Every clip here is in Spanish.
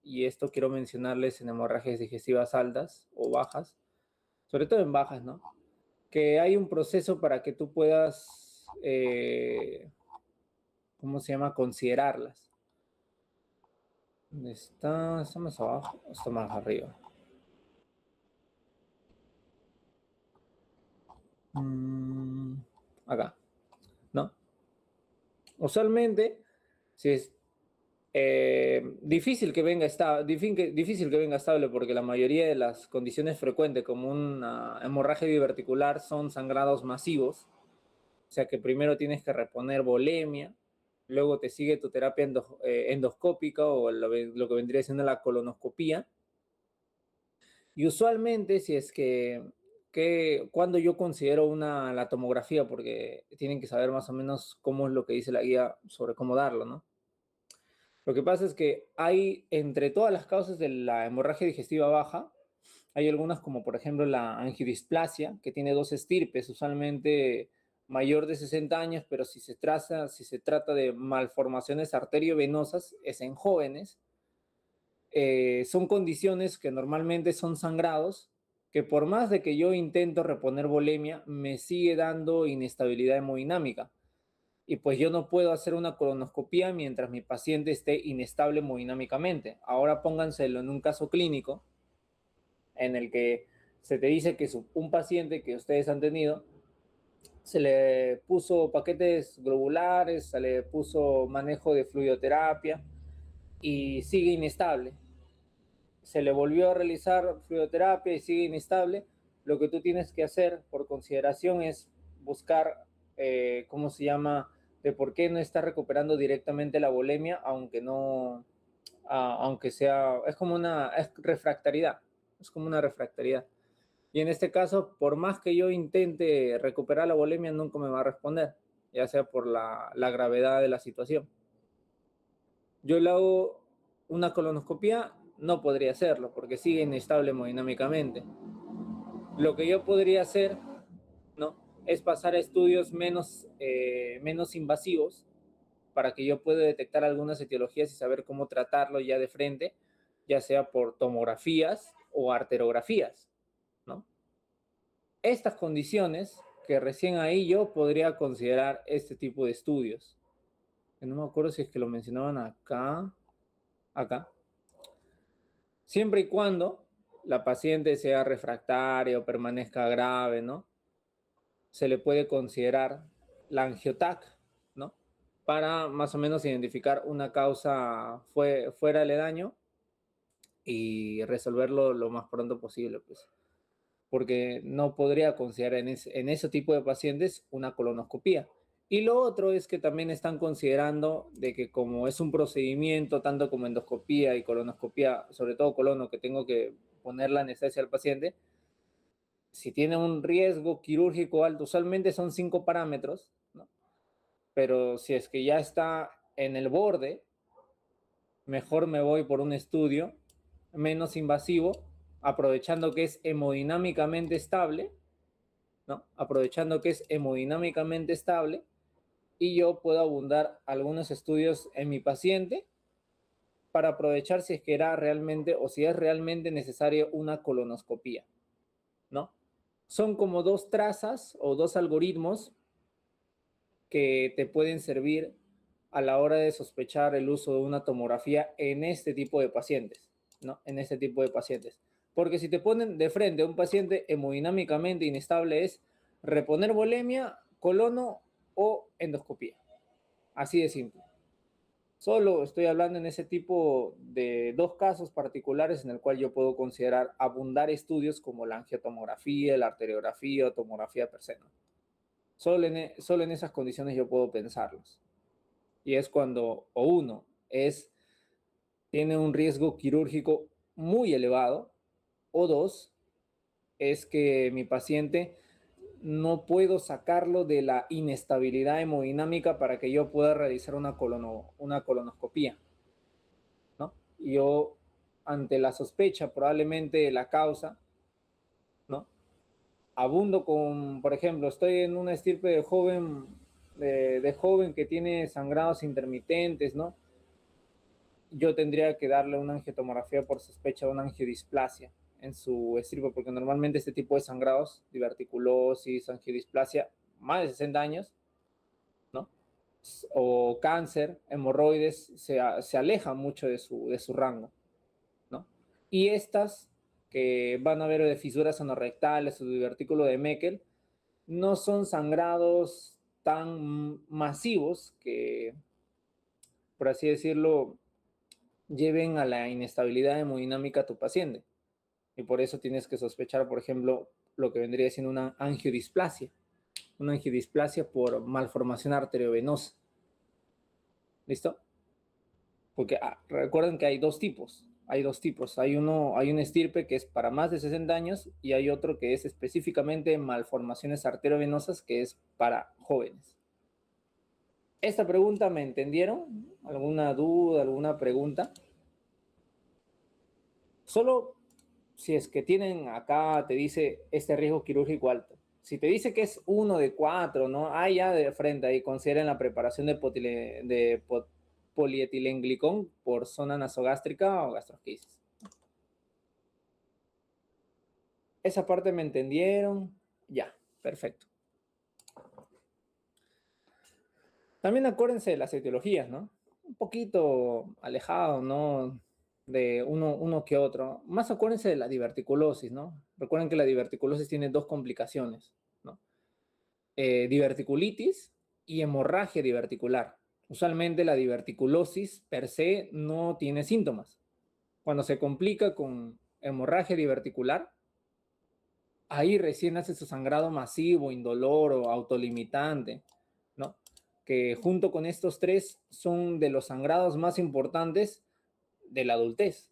y esto quiero mencionarles en hemorragias digestivas altas o bajas, sobre todo en bajas, ¿no? Que hay un proceso para que tú puedas, ¿cómo se llama? Considerarlas. ¿Dónde está? ¿Está más abajo o está más arriba? Acá, ¿no? Usualmente, si es difícil que venga difícil que venga estable porque la mayoría de las condiciones frecuentes como una hemorragia diverticular son sangrados masivos, o sea que primero tienes que reponer volemia, luego te sigue tu terapia endoscópica o lo que vendría siendo la colonoscopía. Y usualmente, si es que cuando yo considero la tomografía, porque tienen que saber más o menos cómo es lo que dice la guía sobre cómo darlo, ¿no? Lo que pasa es que hay, entre todas las causas de la hemorragia digestiva baja, hay algunas como por ejemplo la angidisplasia, que tiene dos estirpes, usualmente mayor de 60 años, pero si se trata de malformaciones arteriovenosas, es en jóvenes. Son condiciones que normalmente son sangrados, que por más de que yo intento reponer volemia, me sigue dando inestabilidad hemodinámica. Y pues yo no puedo hacer una colonoscopia mientras mi paciente esté inestable hemodinámicamente. Ahora pónganselo en un caso clínico en el que se te dice que un paciente que ustedes han tenido se le puso paquetes globulares, se le puso manejo de fluidoterapia y sigue inestable. Se le volvió a realizar fluidoterapia y sigue inestable. Lo que tú tienes que hacer por consideración es buscar, ¿cómo se llama?, de por qué no está recuperando directamente la volemia, aunque no, aunque sea, es refractariedad, es como una refractariedad. Y en este caso, por más que yo intente recuperar la volemia, nunca me va a responder, ya sea por la gravedad de la situación. Yo le hago una colonoscopia, no podría hacerlo, porque sigue inestable hemodinámicamente. Lo que yo podría hacer, ¿no?, es pasar a estudios menos invasivos para que yo pueda detectar algunas etiologías y saber cómo tratarlo ya de frente, ya sea por tomografías o arterografías, ¿no? Estas condiciones que recién ahí yo podría considerar este tipo de estudios. No me acuerdo si es que lo mencionaban acá. Siempre y cuando la paciente sea refractaria o permanezca grave, ¿no? Se le puede considerar la angiotac, ¿no? Para más o menos identificar una causa fuera del daño y resolverlo lo más pronto posible, pues. Porque no podría considerar en ese tipo de pacientes una colonoscopía. Y lo otro es que también están considerando de que como es un procedimiento, tanto como endoscopía y colonoscopía, sobre todo colono, que tengo que poner la anestesia al paciente, si tiene un riesgo quirúrgico alto, usualmente son 5 parámetros, ¿no? Pero si es que ya está en el borde, mejor me voy por un estudio menos invasivo, aprovechando que es hemodinámicamente estable, ¿no? Aprovechando que es hemodinámicamente estable y yo puedo abundar algunos estudios en mi paciente para aprovechar si es que era realmente o si es realmente necesaria una colonoscopía, ¿no? Son como dos trazas o dos algoritmos que te pueden servir a la hora de sospechar el uso de una tomografía en este tipo de pacientes, ¿no? En este tipo de pacientes. Porque si te ponen de frente a un paciente hemodinámicamente inestable es reponer volemia, colono o endoscopía. Así de simple. Solo estoy hablando en ese tipo de dos casos particulares en el cual yo puedo considerar abundar estudios como la angiotomografía, la arteriografía o tomografía per se, ¿no? Solo en esas condiciones yo puedo pensarlos. Y es cuando o uno tiene un riesgo quirúrgico muy elevado, o dos, es que mi paciente no puedo sacarlo de la inestabilidad hemodinámica para que yo pueda realizar una colonoscopía, ¿no? Yo, ante la sospecha probablemente de la causa, ¿no?, abundo con, por ejemplo, estoy en una estirpe de joven que tiene sangrados intermitentes, ¿no? yo tendría que darle una angiotomografía por sospecha de una angiodisplasia en su estripo, porque normalmente este tipo de sangrados, diverticulosis, angiodisplasia, más de 60 años, ¿no? O cáncer, hemorroides, se alejan mucho de su rango, ¿no? Y estas que van a ver de fisuras anorrectales o divertículo de Meckel, no son sangrados tan masivos que, por así decirlo, lleven a la inestabilidad hemodinámica a tu paciente. Y por eso tienes que sospechar, por ejemplo, lo que vendría siendo una angiodisplasia por malformación arteriovenosa. ¿Listo? Porque recuerden que hay dos tipos. Hay dos tipos. Hay un estirpe que es para más de 60 años y hay otro que es específicamente malformaciones arteriovenosas que es para jóvenes. ¿Esta pregunta me entendieron? ¿Alguna duda, alguna pregunta? Solo si es que tienen acá, te dice este riesgo quirúrgico alto. Si te dice que es 1 de 4, ¿no? Ya de frente ahí consideren la preparación de polietilenglicol por zona nasogástrica o gastrosquisis. ¿Esa parte me entendieron? Ya, perfecto. También acuérdense de las etiologías, ¿no? Un poquito alejado, ¿no? De uno que otro. Más acuérdense de la diverticulosis, ¿no? Recuerden que la diverticulosis tiene dos complicaciones, ¿no? Diverticulitis y hemorragia diverticular. Usualmente la diverticulosis per se no tiene síntomas. Cuando se complica con hemorragia diverticular, ahí recién hace su sangrado masivo, indoloro, autolimitante, ¿no? Que junto con estos tres son de los sangrados más importantes de la adultez,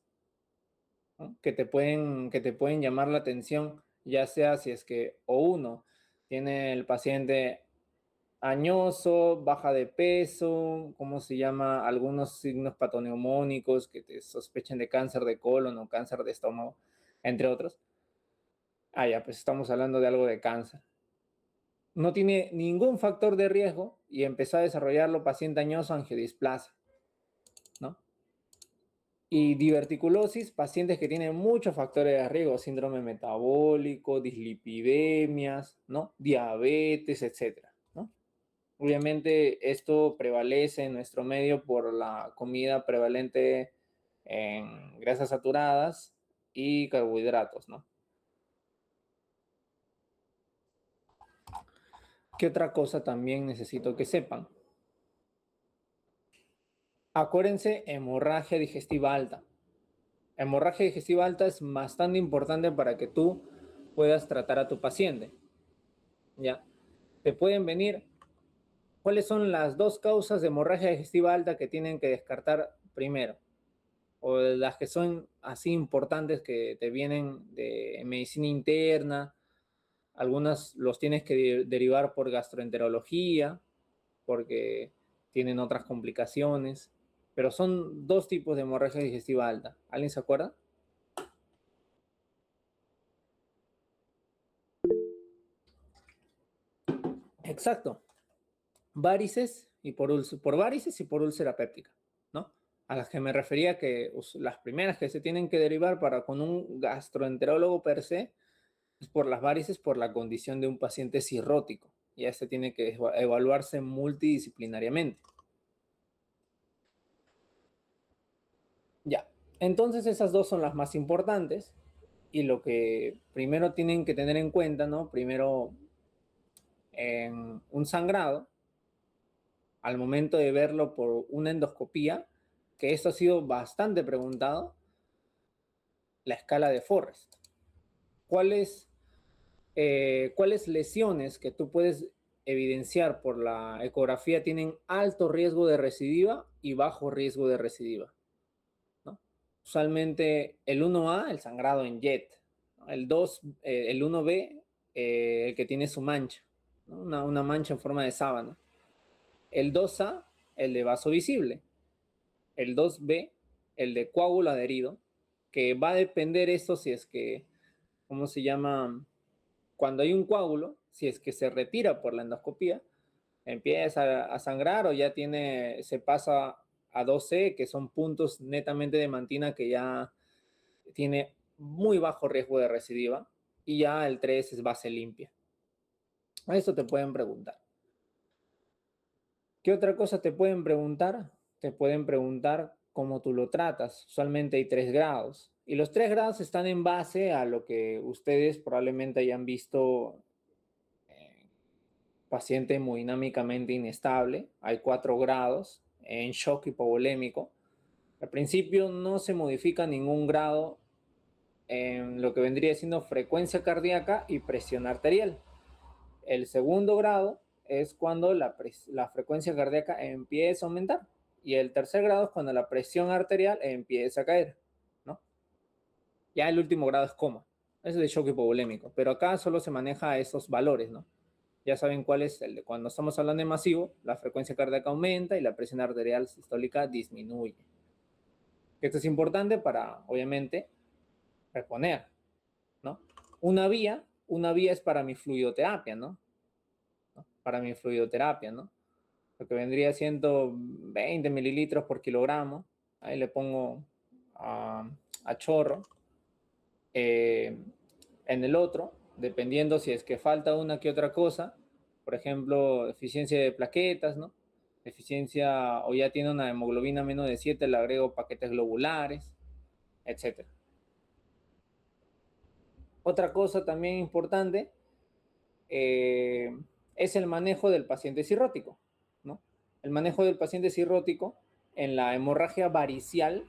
¿no? Que te pueden llamar la atención, ya sea si es que o uno tiene el paciente añoso, baja de peso, ¿cómo se llama? Algunos signos patoneumónicos que te sospechen de cáncer de colon o cáncer de estómago, entre otros. Ya, pues estamos hablando de algo de cáncer. No tiene ningún factor de riesgo y empezó a desarrollarlo paciente añoso angiodisplasia, ¿no? Y diverticulosis, pacientes que tienen muchos factores de riesgo, síndrome metabólico, dislipidemias, ¿no? Diabetes, etcétera, ¿no? Obviamente esto prevalece en nuestro medio por la comida prevalente en grasas saturadas y carbohidratos, ¿no? ¿Qué otra cosa también necesito que sepan? Acuérdense, hemorragia digestiva alta. Hemorragia digestiva alta es bastante importante para que tú puedas tratar a tu paciente. ¿Ya? Te pueden venir. ¿Cuáles son las dos causas de hemorragia digestiva alta que tienen que descartar primero? O las que son así importantes que te vienen de medicina interna. Algunas los tienes que derivar por gastroenterología, porque tienen otras complicaciones. Pero son dos tipos de hemorragia digestiva alta. ¿Alguien se acuerda? Exacto. Varices y por varices y por úlcera péptica, ¿no? A las que me refería que las primeras que se tienen que derivar para con un gastroenterólogo per se es por las varices por la condición de un paciente cirrótico. Y este tiene que evaluarse multidisciplinariamente. Ya, entonces esas dos son las más importantes y lo que primero tienen que tener en cuenta, ¿no? Primero, en un sangrado, al momento de verlo por una endoscopía, que esto ha sido bastante preguntado, la escala de Forrest. ¿Cuáles, ¿Cuáles lesiones que tú puedes evidenciar por la ecografía tienen alto riesgo de recidiva y bajo riesgo de recidiva? ¿No? Usualmente el 1A, el sangrado en jet, ¿no? El 2, el 1B, el que tiene su mancha, ¿no? Una mancha en forma de sábana. El 2A, el de vaso visible. El 2B, el de coágulo adherido, que va a depender esto si es que, ¿cómo se llama? Cuando hay un coágulo, si es que se retira por la endoscopía, empieza a sangrar o ya se pasa A2C, que son puntos netamente de mantina que ya tiene muy bajo riesgo de recidiva, y ya el 3 es base limpia. A eso te pueden preguntar. ¿Qué otra cosa te pueden preguntar? Te pueden preguntar cómo tú lo tratas. Usualmente hay 3 grados. Y los 3 grados están en base a lo que ustedes probablemente hayan visto. Paciente hemodinámicamente inestable. Hay 4 grados en shock hipovolémico. Al principio no se modifica ningún grado en lo que vendría siendo frecuencia cardíaca y presión arterial. El segundo grado es cuando la frecuencia cardíaca empieza a aumentar. Y el tercer grado es cuando la presión arterial empieza a caer, ¿no? Ya el último grado es coma. Eso es de shock hipovolémico. Pero acá solo se maneja esos valores, ¿no? Ya saben cuál es el de cuando estamos hablando de masivo, la frecuencia cardíaca aumenta y la presión arterial sistólica disminuye. Esto es importante para, obviamente, reponer, ¿no? Una vía es para mi fluidoterapia, ¿no? Para mi fluidoterapia, ¿no? Lo que vendría siendo 20 mililitros por kilogramo. Ahí le pongo a chorro. En el otro, dependiendo si es que falta una que otra cosa, por ejemplo, deficiencia de plaquetas, ¿no? Deficiencia o ya tiene una hemoglobina menos de 7, le agrego paquetes globulares, etc. Otra cosa también importante es el manejo del paciente cirrótico, ¿no? El manejo del paciente cirrótico en la hemorragia varicial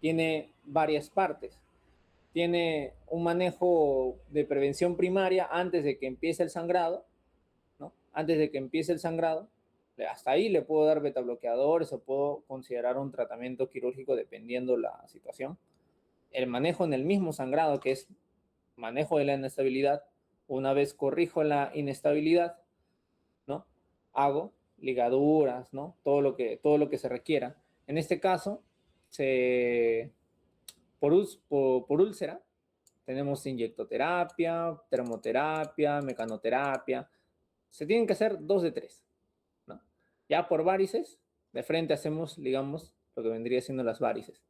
tiene varias partes. Tiene un manejo de prevención primaria antes de que empiece el sangrado, ¿no? Antes de que empiece el sangrado, hasta ahí le puedo dar betabloqueadores o puedo considerar un tratamiento quirúrgico dependiendo la situación. El manejo en el mismo sangrado, que es manejo de la inestabilidad, una vez corrijo la inestabilidad, ¿no? Hago ligaduras, ¿no? Todo lo que se requiera. En este caso, por úlcera, tenemos inyectoterapia, termoterapia, mecanoterapia. Se tienen que hacer 2 de 3, ¿no? Ya por varices, de frente hacemos, digamos, lo que vendría siendo las varices.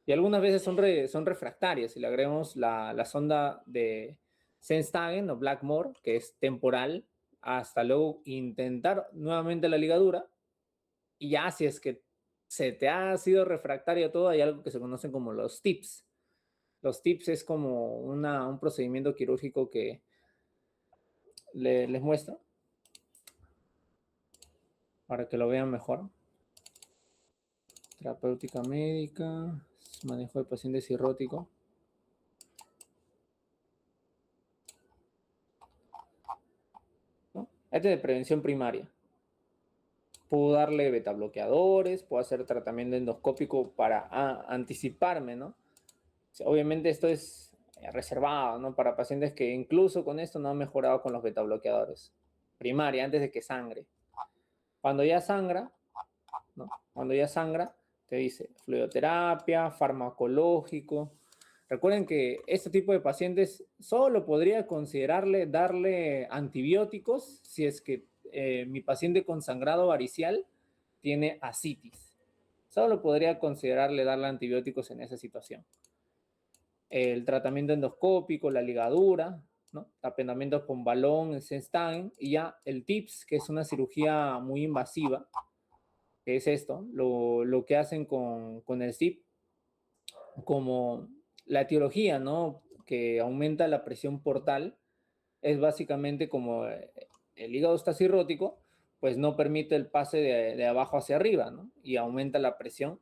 Y algunas veces son refractarias. Si le agregamos la sonda de Sennstagen o Blackmore, que es temporal, hasta luego intentar nuevamente la ligadura. Y ya si es que se te ha sido refractario todo, hay algo que se conocen como los TIPS. Los TIPS es como un procedimiento quirúrgico que les muestro para que lo vean mejor. Terapéutica médica, manejo de paciente cirrótico. ¿No? Este es de prevención primaria. Puedo darle betabloqueadores, puedo hacer tratamiento endoscópico para anticiparme, ¿no? Obviamente esto es reservado, ¿no? Para pacientes que incluso con esto no han mejorado con los betabloqueadores. Primaria, antes de que sangre. Cuando ya sangra, ¿no? Cuando ya sangra, te dice fluidoterapia, farmacológico. Recuerden que este tipo de pacientes solo podría considerarle darle antibióticos si es que mi paciente con sangrado varicial tiene ascitis. Solo podría considerarle darle antibióticos en esa situación. El tratamiento endoscópico, la ligadura, ¿no? Tapenamientos con balón, el Sennstagen, y ya el TIPS, que es una cirugía muy invasiva, que es esto, lo que hacen con el SIP, como la etiología, ¿no? Que aumenta la presión portal, es básicamente como el hígado está cirrótico, pues no permite el pase de abajo hacia arriba, ¿no? Y aumenta la presión,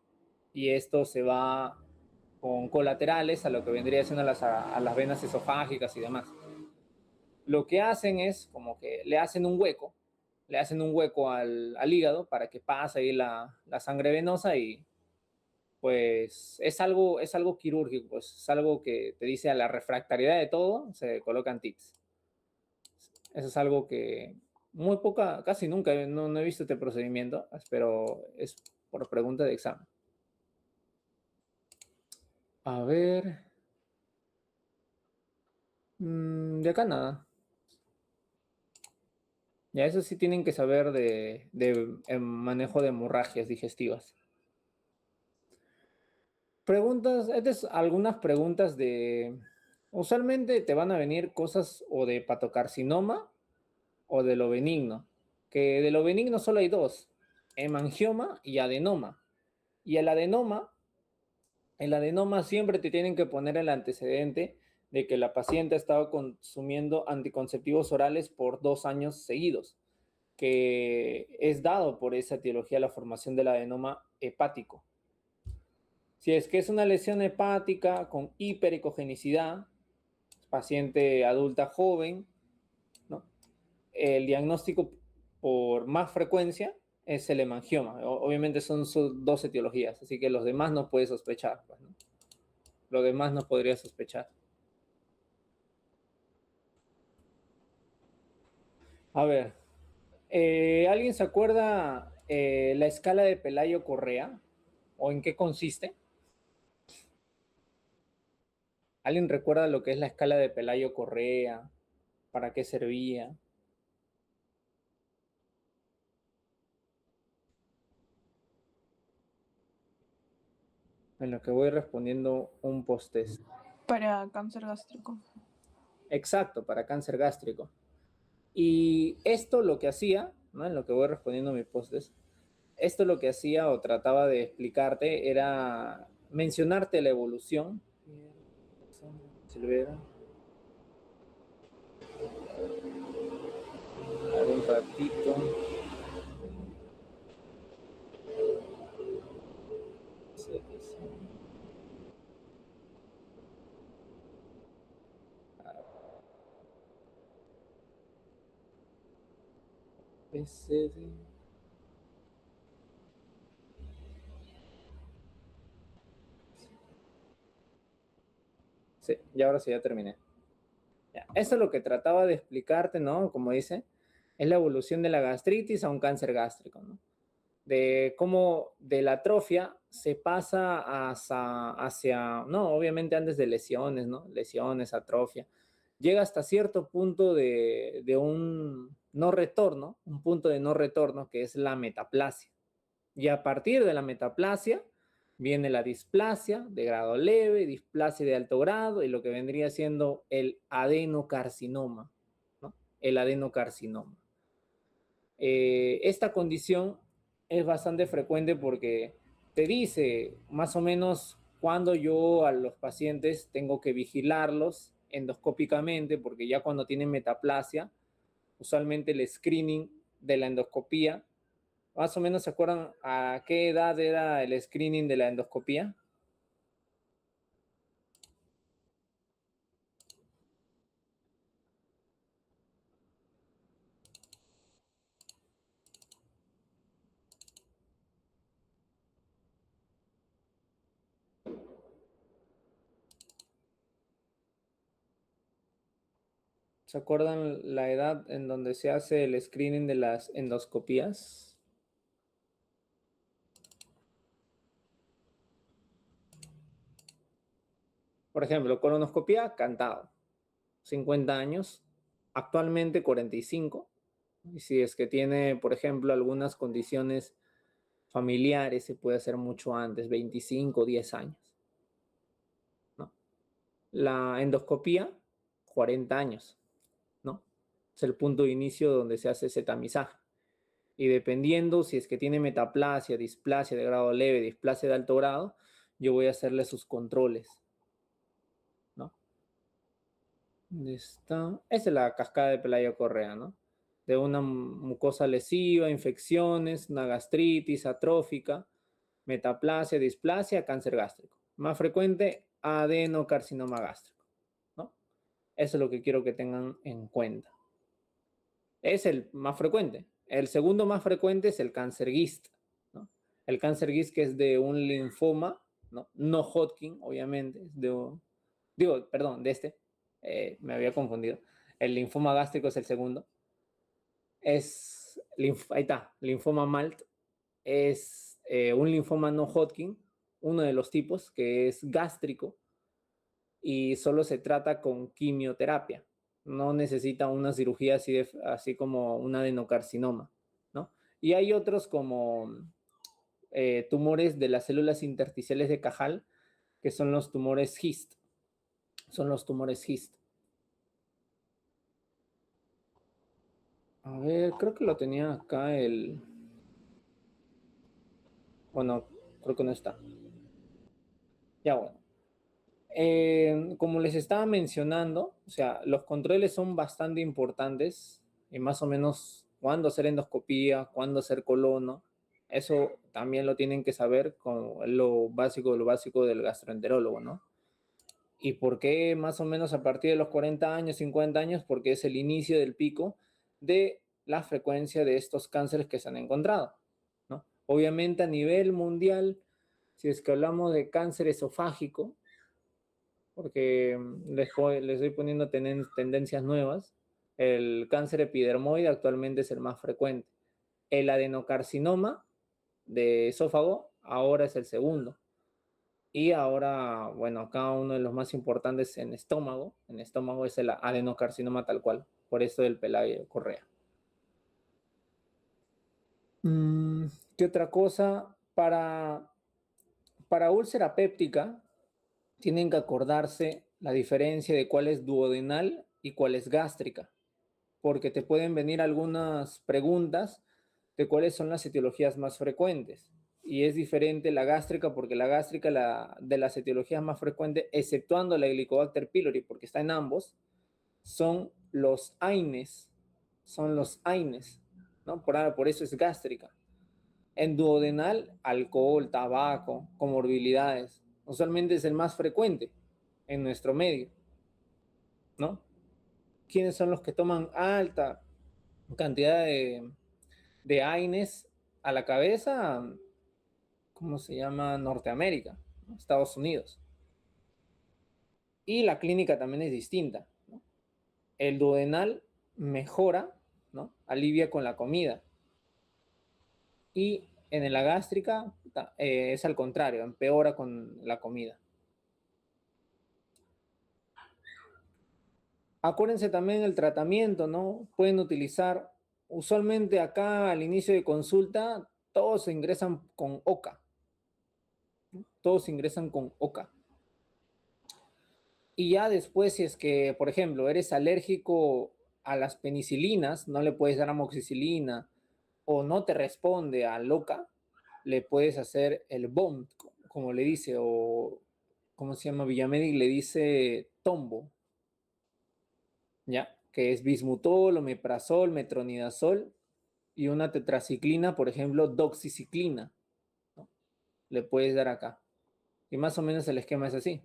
y esto se va con colaterales a lo que vendría siendo a las venas esofágicas y demás. Lo que hacen es como que le hacen un hueco al hígado para que pase ahí la sangre venosa y pues es algo quirúrgico, pues es algo que te dice a la refractariedad de todo, se colocan TIPS. Eso es algo que muy poca, casi nunca, no he visto este procedimiento, pero es por pregunta de examen. A ver, de acá nada. Ya eso sí tienen que saber de manejo de hemorragias digestivas. Preguntas, estas algunas preguntas de, usualmente te van a venir cosas o de patocarcinoma o de lo benigno, que de lo benigno solo hay dos, hemangioma y adenoma. Y el adenoma siempre te tienen que poner el antecedente de que la paciente ha estado consumiendo anticonceptivos orales por 2 años seguidos, que es dado por esa etiología la formación del adenoma hepático. Si es que es una lesión hepática con hiperecogenicidad, paciente adulta joven, ¿no? El diagnóstico por más frecuencia es el hemangioma. Obviamente son dos etiologías, así que los demás no puedes sospechar, pues, ¿no? Lo demás no podría sospechar. A ver, ¿alguien se acuerda la escala de Pelayo-Correa? ¿O en qué consiste? ¿Alguien recuerda lo que es la escala de Pelayo-Correa? ¿Para qué servía? En lo que voy respondiendo un post-test. Para cáncer gástrico. Exacto, para cáncer gástrico. Y esto lo que hacía, ¿no? En lo que voy respondiendo mi post-test, esto lo que hacía o trataba de explicarte era mencionarte la evolución. Silvera. A ver, un ratito. PCD. Sí, y ahora sí ya terminé. Ya. Eso es lo que trataba de explicarte, ¿no? Como dice, es la evolución de la gastritis a un cáncer gástrico, ¿no? De cómo de la atrofia se pasa no, obviamente antes de lesiones, ¿no? Lesiones, atrofia. Llega hasta cierto punto de un no retorno, un punto de no retorno que es la metaplasia. Y a partir de la metaplasia viene la displasia de grado leve, displasia de alto grado y lo que vendría siendo el adenocarcinoma, ¿no? El adenocarcinoma. Esta condición es bastante frecuente porque te dice más o menos cuándo yo a los pacientes tengo que vigilarlos endoscópicamente, porque ya cuando tienen metaplasia, usualmente el screening de la endoscopía, más o menos se acuerdan a qué edad era el screening de la endoscopía. ¿Se acuerdan la edad en donde se hace el screening de las endoscopías? Por ejemplo, colonoscopía, cantado, 50 años, actualmente 45. Y si es que tiene, por ejemplo, algunas condiciones familiares, se puede hacer mucho antes, 25, 10 años, ¿no? La endoscopía, 40 años, ¿no? Es el punto de inicio donde se hace ese tamizaje. Y dependiendo si es que tiene metaplasia, displasia de grado leve, displasia de alto grado, yo voy a hacerle sus controles, ¿no? ¿Dónde está? Esa es la cascada de Pelayo-Correa, ¿no? De una mucosa lesiva, infecciones, una gastritis atrófica, metaplasia, displasia, cáncer gástrico. Más frecuente, adenocarcinoma gástrico, ¿no? Eso es lo que quiero que tengan en cuenta. Es el más frecuente. El segundo más frecuente es el cáncer GIST, ¿no? El cáncer GIST que es de un linfoma, ¿no? No Hodgkin, obviamente, es de un, digo, perdón, de este, me había confundido. El linfoma gástrico es el segundo. Ahí está, linfoma MALT es un linfoma no Hodgkin, uno de los tipos que es gástrico y solo se trata con quimioterapia. No necesita una cirugía así como un adenocarcinoma, ¿no? Y hay otros como tumores de las células intersticiales de Cajal, que son los tumores HIST. Son los tumores HIST. A ver, creo que lo tenía acá el... Bueno, creo que no está. Ya bueno. Como les estaba mencionando, o sea, los controles son bastante importantes y más o menos cuándo hacer endoscopía, cuándo hacer colono. Eso también lo tienen que saber con lo básico del gastroenterólogo, ¿no? ¿Y por qué más o menos a partir de los 40 años, 50 años? Porque es el inicio del pico de la frecuencia de estos cánceres que se han encontrado, ¿no? Obviamente a nivel mundial, si es que hablamos de cáncer esofágico, porque les estoy poniendo tendencias nuevas, el cáncer epidermoide actualmente es el más frecuente. El adenocarcinoma de esófago ahora es el segundo. Y ahora, bueno, acá uno de los más importantes en estómago es el adenocarcinoma tal cual, por eso el Pelayo Correa. ¿Qué otra cosa? Para úlcera péptica, tienen que acordarse la diferencia de cuál es duodenal y cuál es gástrica, porque te pueden venir algunas preguntas de cuáles son las etiologías más frecuentes. Y es diferente la gástrica, porque la gástrica, de las etiologías más frecuentes, exceptuando la Helicobacter pylori, porque está en ambos, son los AINES, ¿no? Por eso es gástrica. En duodenal, alcohol, tabaco, comorbilidades. Usualmente es el más frecuente en nuestro medio, ¿no? ¿Quiénes son los que toman alta cantidad de AINES a la cabeza? ¿Cómo se llama? Norteamérica, ¿no? Estados Unidos. Y la clínica también es distinta, ¿no? El duodenal mejora, ¿no? Alivia con la comida. Y en la gástrica es al contrario, empeora con la comida. Acuérdense también el tratamiento, ¿no? Pueden utilizar, usualmente acá al inicio de consulta, todos se ingresan con OCA. Todos ingresan con OCA. Y ya después, si es que, por ejemplo, eres alérgico a las penicilinas, no le puedes dar amoxicilina o no te responde a OCA, le puedes hacer el BOM, como le dice, o ¿cómo se llama? Villamedic le dice tombo, ¿ya? Que es bismutol, omeprazol, metronidazol y una tetraciclina, por ejemplo, doxiciclina, ¿no? Le puedes dar acá. Y más o menos el esquema es así.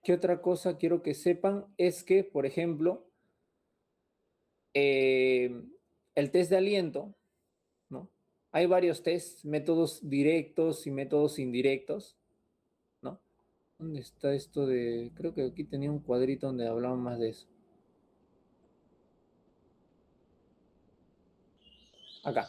¿Qué otra cosa quiero que sepan? Es que, por ejemplo, el test de aliento, ¿no? Hay varios tests, métodos directos y métodos indirectos, ¿no? ¿Dónde está esto de...? Creo que aquí tenía un cuadrito donde hablaban más de eso. Acá.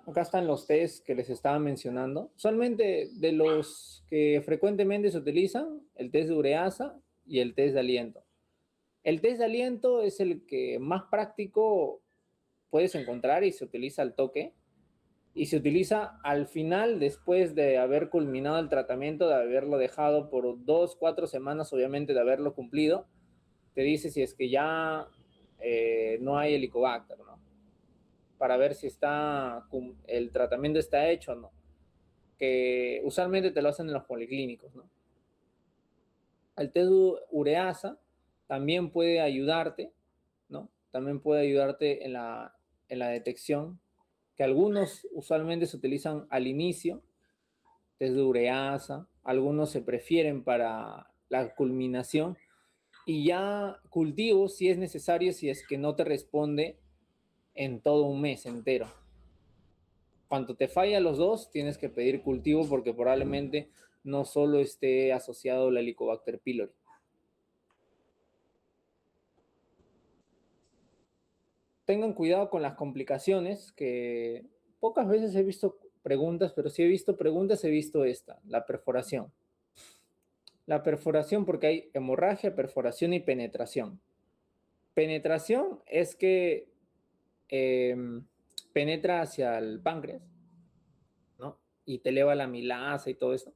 Acá están los tests que les estaba mencionando. Usualmente de los que frecuentemente se utilizan, el test de ureasa y el test de aliento. El test de aliento es el que más práctico puedes encontrar y se utiliza al toque. Y se utiliza al final, después de haber culminado el tratamiento, de haberlo dejado por 2, 4 semanas, obviamente de haberlo cumplido. Te dice si es que ya no hay helicobacter, ¿no? Para ver si el tratamiento está hecho o no. Que usualmente te lo hacen en los policlínicos, ¿no? El test de ureasa también puede ayudarte, ¿no? También puede ayudarte en la detección, que algunos usualmente se utilizan al inicio, test de ureasa, algunos se prefieren para la culminación, y ya cultivo si es necesario, si es que no te responde en todo un mes entero. Cuando te falla los dos, tienes que pedir cultivo porque probablemente no solo esté asociado la Helicobacter pylori. Tengan cuidado con las complicaciones, que pocas veces he visto preguntas, pero si he visto preguntas, he visto esta, la perforación. La perforación, porque hay hemorragia, perforación y penetración. Penetración es que penetra hacia el páncreas, ¿no? Y te eleva la amilasa y todo eso.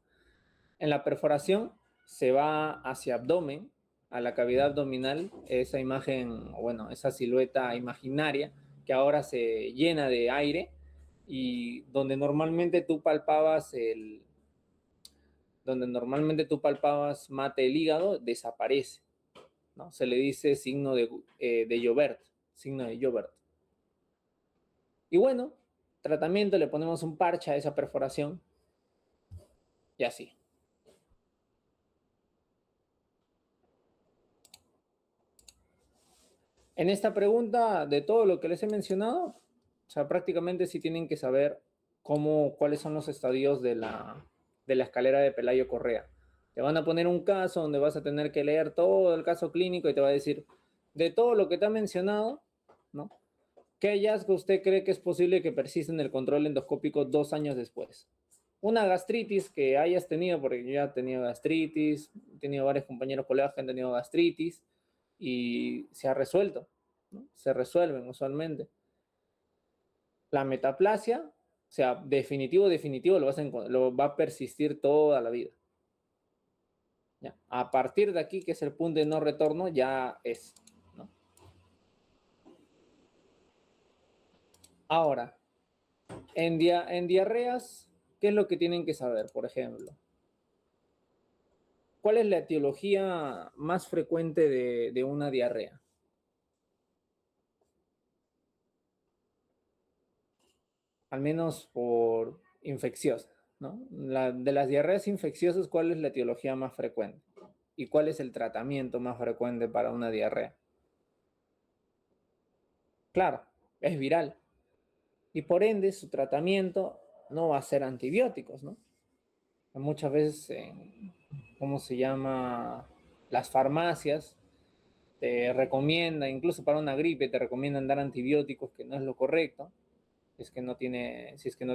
En la perforación se va hacia abdomen, a la cavidad abdominal, esa imagen, bueno, esa silueta imaginaria que ahora se llena de aire y donde normalmente tú palpabas mate el hígado, desaparece, ¿no? Se le dice signo de Joubert, signo de Joubert. Y bueno, tratamiento, le ponemos un parche a esa perforación y así. En esta pregunta, de todo lo que les he mencionado, o sea, prácticamente sí tienen que saber cuáles son los estadios de la escalera de Pelayo Correa. Te van a poner un caso donde vas a tener que leer todo el caso clínico y te va a decir, de todo lo que te ha mencionado, ¿no? ¿Qué hallazgo usted cree que es posible que persista en el control endoscópico 2 años después? Una gastritis que hayas tenido, porque yo ya he tenido gastritis, he tenido varios compañeros colegas que han tenido gastritis y se ha resuelto, ¿no? Se resuelven usualmente. La metaplasia, o sea, definitivo, lo va a persistir toda la vida. ¿Ya? A partir de aquí, que es el punto de no retorno, ya es, ¿no? Ahora, en diarreas, ¿qué es lo que tienen que saber? Por ejemplo, ¿cuál es la etiología más frecuente de una diarrea? Al menos por infecciosa, ¿no? De las diarreas infecciosas, ¿cuál es la etiología más frecuente? ¿Y cuál es el tratamiento más frecuente para una diarrea? Claro, es viral. Y por ende, su tratamiento no va a ser antibióticos, ¿no? Muchas veces, ¿cómo se llama? Las farmacias te recomiendan, incluso para una gripe, te recomiendan dar antibióticos, que no es lo correcto, si es que no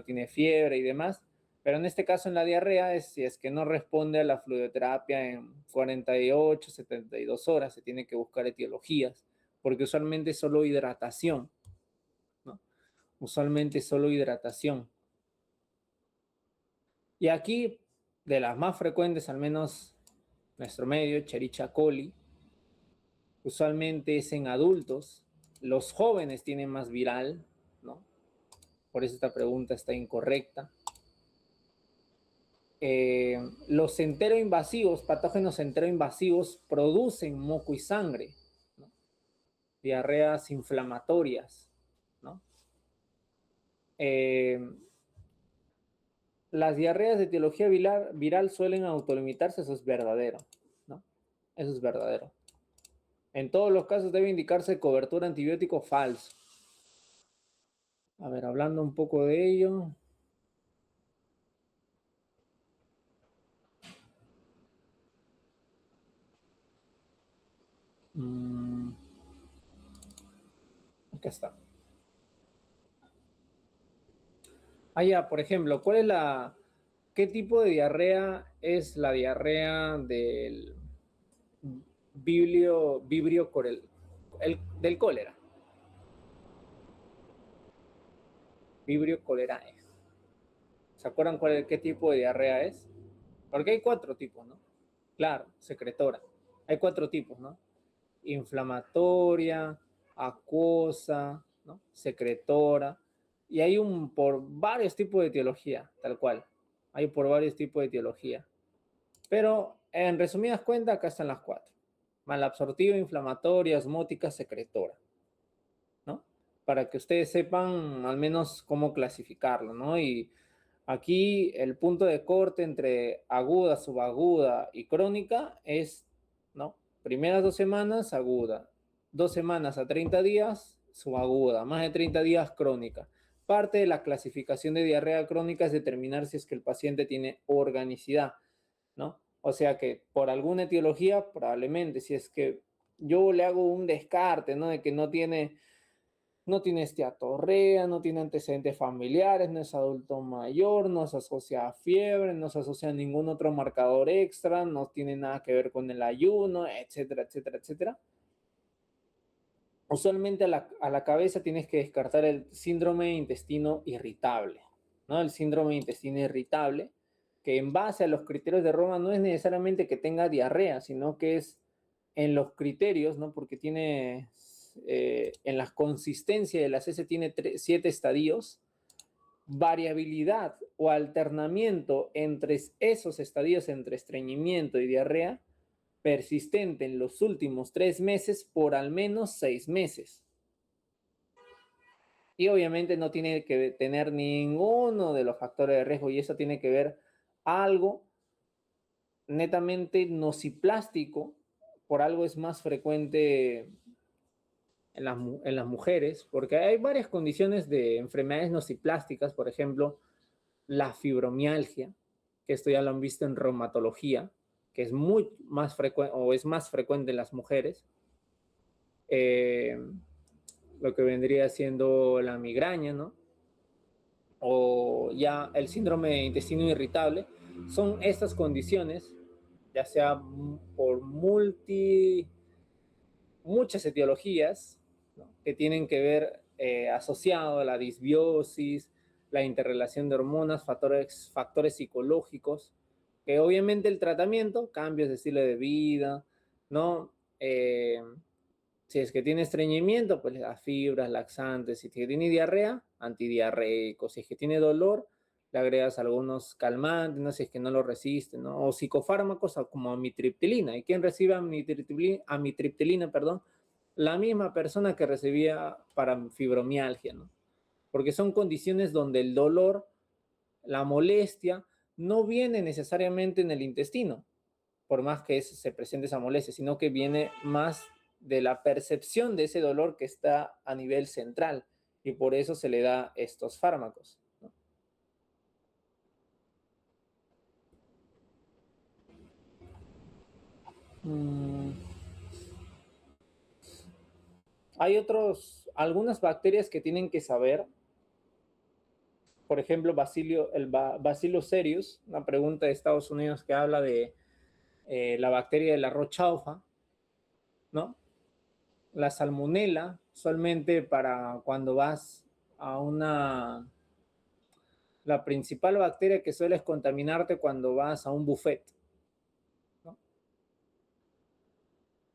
tiene fiebre y demás. Pero en este caso, en la diarrea, si es que no responde a la fluidoterapia en 48, 72 horas, se tiene que buscar etiologías, porque usualmente es solo hidratación, ¿no? Usualmente es solo hidratación. Y aquí, de las más frecuentes, al menos nuestro medio, Escherichia coli, usualmente es en adultos. Los jóvenes tienen más viral, ¿no? Por eso esta pregunta está incorrecta. Los enteroinvasivos, patógenos enteroinvasivos, producen moco y sangre, ¿no? Diarreas inflamatorias, ¿no? Las diarreas de etiología viral suelen autolimitarse, eso es verdadero, ¿no? Eso es verdadero. En todos los casos debe indicarse cobertura antibiótico falso. A ver, hablando un poco de ello. Acá está. Ya, por ejemplo, ¿qué tipo de diarrea es la diarrea del vibrio del cólera? Vibrio cholerae. ¿Se acuerdan qué tipo de diarrea es? Porque hay 4 tipos, ¿no? Claro, secretora. Hay 4 tipos, ¿no? Inflamatoria, acuosa, ¿no? Secretora. Y hay por varios tipos de etiología, tal cual. Hay por varios tipos de etiología. Pero en resumidas cuentas, acá están las 4. Malabsortiva, inflamatoria, osmótica, secretora, ¿no? Para que ustedes sepan al menos cómo clasificarlo, ¿no? Y aquí el punto de corte entre aguda, subaguda y crónica es, ¿no? Primeras 2 semanas, aguda. 2 semanas a 30 días, subaguda. Más de 30 días, crónica. Parte de la clasificación de diarrea crónica es determinar si es que el paciente tiene organicidad, ¿no? O sea que por alguna etiología, probablemente, si es que yo le hago un descarte, ¿no? De que no tiene esteatorrea, no tiene antecedentes familiares, no es adulto mayor, no se asocia a fiebre, no se asocia a ningún otro marcador extra, no tiene nada que ver con el ayuno, etcétera, etcétera, etcétera. Usualmente a la cabeza tienes que descartar el síndrome de intestino irritable, ¿no? El síndrome de intestino irritable, que en base a los criterios de Roma no es necesariamente que tenga diarrea, sino que es en los criterios, ¿no? Porque tiene, en la consistencia de las heces tiene 7 estadios, variabilidad o alternamiento entre esos estadios entre estreñimiento y diarrea persistente en los últimos 3 meses por al menos 6 meses. Y obviamente no tiene que tener ninguno de los factores de riesgo y eso tiene que ver algo netamente nociplástico, por algo es más frecuente en las mujeres, porque hay varias condiciones de enfermedades nociplásticas, por ejemplo, la fibromialgia, que esto ya lo han visto en reumatología, que es muy más frecuente o es más frecuente en las mujeres. Lo que vendría siendo la migraña, ¿no? O ya el síndrome de intestino irritable, son estas condiciones, ya sea por muchas etiologías, ¿no? Que tienen que ver asociado a la disbiosis, la interrelación de hormonas, factores psicológicos, que obviamente el tratamiento, cambios de estilo de vida, ¿no? Si es que tiene estreñimiento, pues las fibras, laxantes. Si tiene diarrea, antidiarreicos. Si es que tiene dolor, le agregas algunos calmantes, ¿no? Si es que no lo resiste, ¿no? O psicofármacos como amitriptilina. ¿Y quién recibe amitriptilina, perdón? La misma persona que recibía para fibromialgia, ¿no? Porque son condiciones donde el dolor, la molestia, no viene necesariamente en el intestino, por más que se presente esa molestia, sino que viene más de la percepción de ese dolor que está a nivel central y por eso se le da estos fármacos, ¿no? Mm, hay algunas bacterias que tienen que saber, por ejemplo, Bacillus cereus, una pregunta de Estados Unidos que habla de la bacteria de la rochaufa, ¿no? La salmonela, usualmente para cuando vas a la principal bacteria que sueles contaminarte cuando vas a un buffet, ¿no?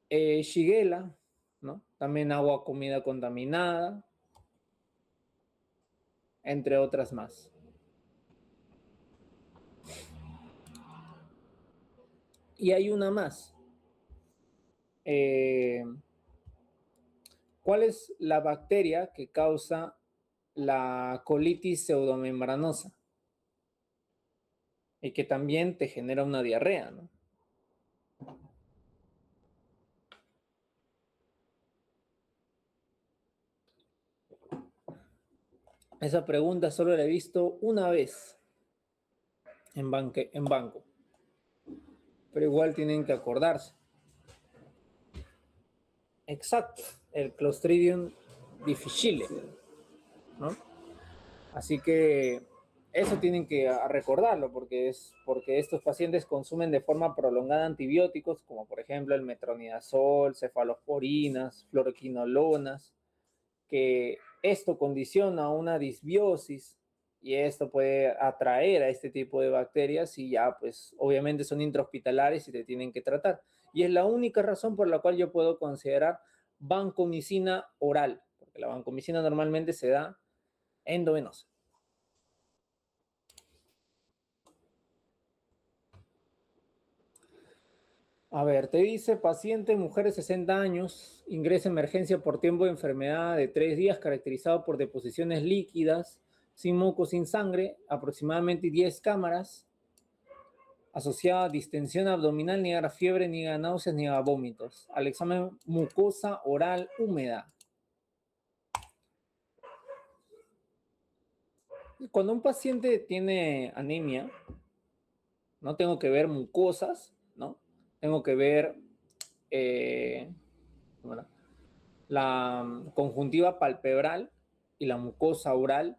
Shigella, ¿no? También agua, comida contaminada, entre otras más. Y hay una más. Eh, ¿Cuál es la bacteria que causa la colitis pseudomembranosa? Y que también te genera una diarrea, ¿no? Esa pregunta solo la he visto una vez en banco, pero igual tienen que acordarse. Exacto, el Clostridium difficile, ¿no? Así que eso tienen que recordarlo porque estos pacientes consumen de forma prolongada antibióticos como por ejemplo el metronidazol, cefalosporinas, fluoroquinolonas, que esto condiciona una disbiosis y esto puede atraer a este tipo de bacterias y ya pues obviamente son intrahospitalarios y te tienen que tratar. Y es la única razón por la cual yo puedo considerar vancomicina oral, porque la vancomicina normalmente se da endovenosa. A ver, te dice paciente, mujer de 60 años, ingresa a emergencia por tiempo de enfermedad de 3 días, caracterizado por deposiciones líquidas, sin moco, sin sangre, aproximadamente 10 cámaras, asociada a distensión abdominal, ni a fiebre, ni a náuseas, ni a vómitos. Al examen mucosa oral húmeda. Cuando un paciente tiene anemia, no tengo que ver mucosas, ¿no? Tengo que ver bueno, la conjuntiva palpebral y la mucosa oral,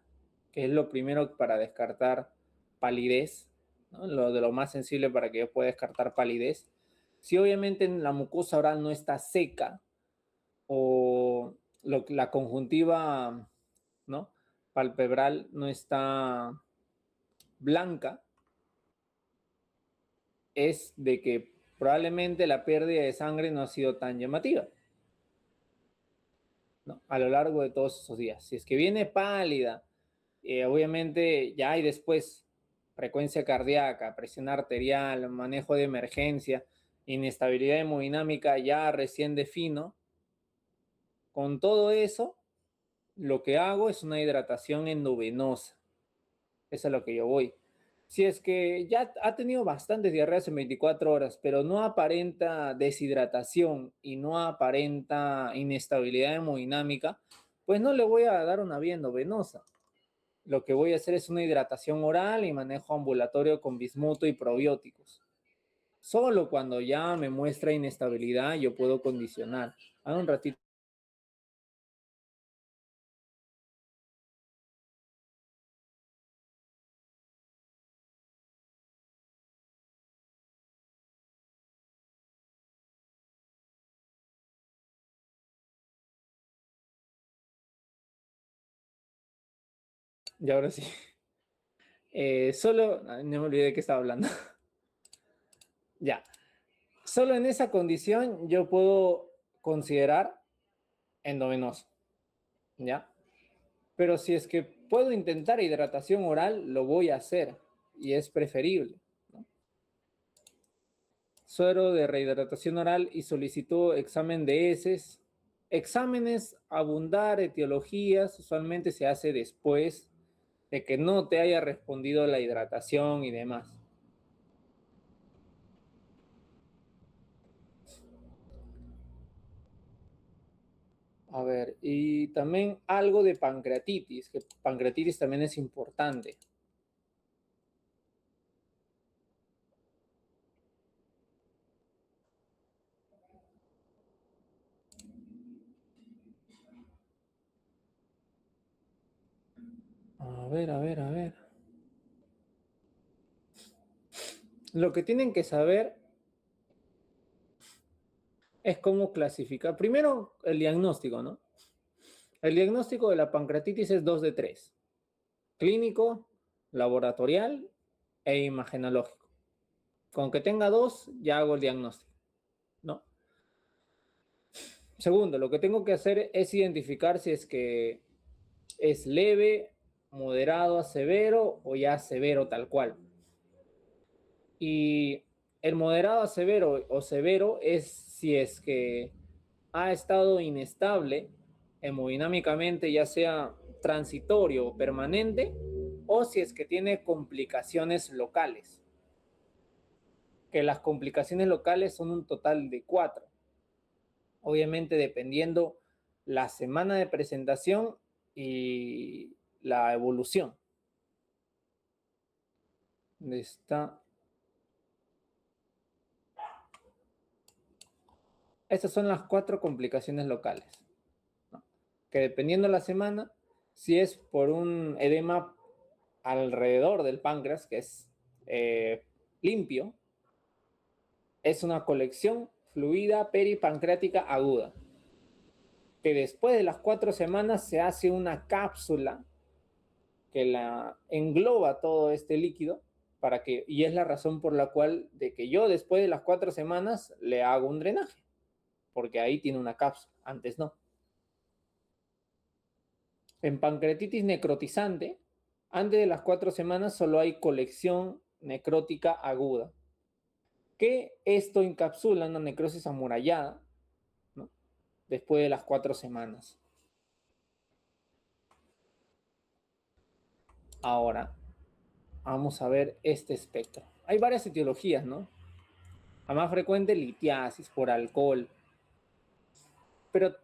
que es lo primero para descartar palidez, ¿no? Lo de lo más sensible para que yo pueda descartar palidez. Si obviamente la mucosa oral no está seca o la conjuntiva, ¿no?, palpebral no está blanca, es de que probablemente la pérdida de sangre no ha sido tan llamativa, ¿no?, a lo largo de todos esos días. Si es que viene pálida, obviamente ya hay después frecuencia cardíaca, presión arterial, manejo de emergencia, inestabilidad hemodinámica ya recién defino. Con todo eso, lo que hago es una hidratación endovenosa. Eso es a lo que yo voy. Si es que ya ha tenido bastantes diarreas en 24 horas, pero no aparenta deshidratación y no aparenta inestabilidad hemodinámica, pues no le voy a dar una vía endovenosa. Lo que voy a hacer es una hidratación oral y manejo ambulatorio con bismuto y probióticos. Solo cuando ya me muestra inestabilidad yo puedo condicionar. Haga un ratito. Y ahora sí. Solo, no me olvidé de qué estaba hablando. Ya. Solo en esa condición yo puedo considerar endovenoso. ¿Ya? Pero si es que puedo intentar hidratación oral, lo voy a hacer. Y es preferible, ¿no? Suero de rehidratación oral y solicito examen de heces. Exámenes, abundar, etiologías, usualmente se hace después de que no te haya respondido la hidratación y demás. A ver, y también algo de pancreatitis, que pancreatitis también es importante. A ver, a ver, a ver. Lo que tienen que saber es cómo clasificar. Primero, el diagnóstico, ¿no? El diagnóstico de la pancreatitis es 2 de 3. Clínico, laboratorial e imagenológico. Con que tenga 2, ya hago el diagnóstico, ¿no? Segundo, lo que tengo que hacer es identificar si es que es leve, moderado a severo o ya severo tal cual. Y el moderado a severo o severo es si es que ha estado inestable hemodinámicamente, ya sea transitorio o permanente, o si es que tiene complicaciones locales. Que las complicaciones locales son un total de 4. Obviamente dependiendo la semana de presentación y la evolución. ¿Dónde está? Estas son las 4 complicaciones locales, ¿no? Que dependiendo la semana, si es por un edema alrededor del páncreas, que es limpio, es una colección fluida peripancreática aguda, que después de las 4 semanas se hace una cápsula que la engloba todo este líquido para que, y es la razón por la cual de que yo después de las 4 semanas le hago un drenaje, porque ahí tiene una cápsula, antes no. En pancreatitis necrotizante, antes de las 4 semanas solo hay colección necrótica aguda, que esto encapsula una necrosis amurallada, ¿no?, después de las 4 semanas. Ahora, vamos a ver este espectro. Hay varias etiologías, ¿no? La más frecuente, litiasis por alcohol. Pero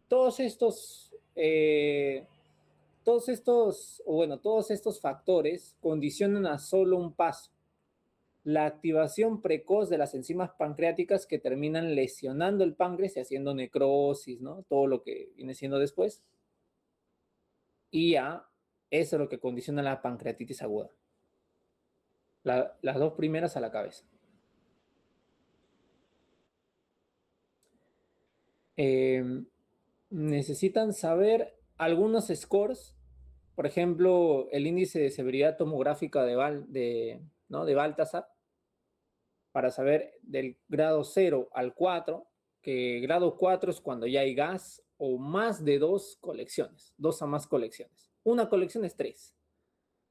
todos estos, todos estos factores condicionan a solo un paso: la activación precoz de las enzimas pancreáticas que terminan lesionando el páncreas y haciendo necrosis, ¿no? Todo lo que viene siendo después. Y ya, eso es lo que condiciona la pancreatitis aguda. Las 2 primeras a la cabeza. Necesitan saber algunos scores, por ejemplo, el índice de severidad tomográfica ¿no? de Baltasar, para saber del grado 0 al 4, que grado 4 es cuando ya hay gas o más de dos colecciones, dos a más colecciones. Una colección es 3.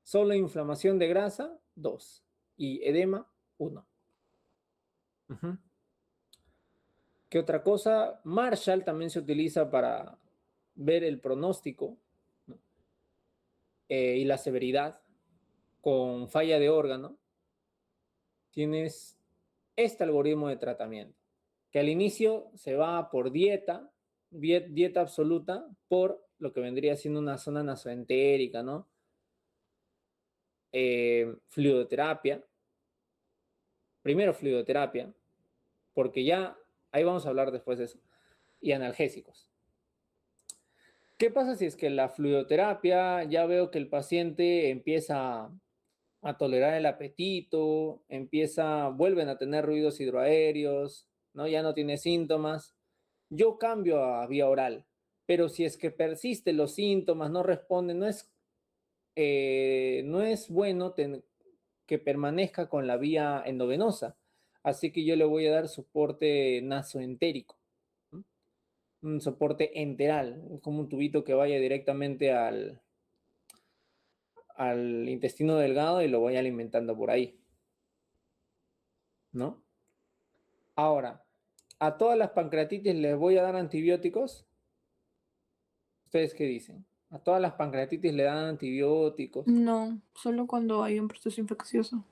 Solo inflamación de grasa, 2. Y edema, 1. Uh-huh. ¿Qué otra cosa? Marshall también se utiliza para ver el pronóstico, ¿no? Y la severidad con falla de órgano. Tienes este algoritmo de tratamiento, que al inicio se va por dieta absoluta, por lo que vendría siendo una zona nasoentérica, ¿no? Fluidoterapia. Primero fluidoterapia, porque ya, ahí vamos a hablar después de eso, y analgésicos. ¿Qué pasa si es que la fluidoterapia ya veo que el paciente empieza a tolerar el apetito, vuelven a tener ruidos hidroaéreos, ¿no? Ya no tiene síntomas? Yo cambio a vía oral, pero si es que persisten los síntomas, no responden, no es bueno que permanezca con la vía endovenosa. Así que yo le voy a dar soporte nasoentérico, ¿no? Un soporte enteral, como un tubito que vaya directamente al intestino delgado y lo voy alimentando por ahí, ¿no? Ahora, a todas las pancreatitis les voy a dar antibióticos. ¿Ustedes qué dicen? A todas las pancreatitis le dan antibióticos. No, solo cuando hay un proceso infeccioso.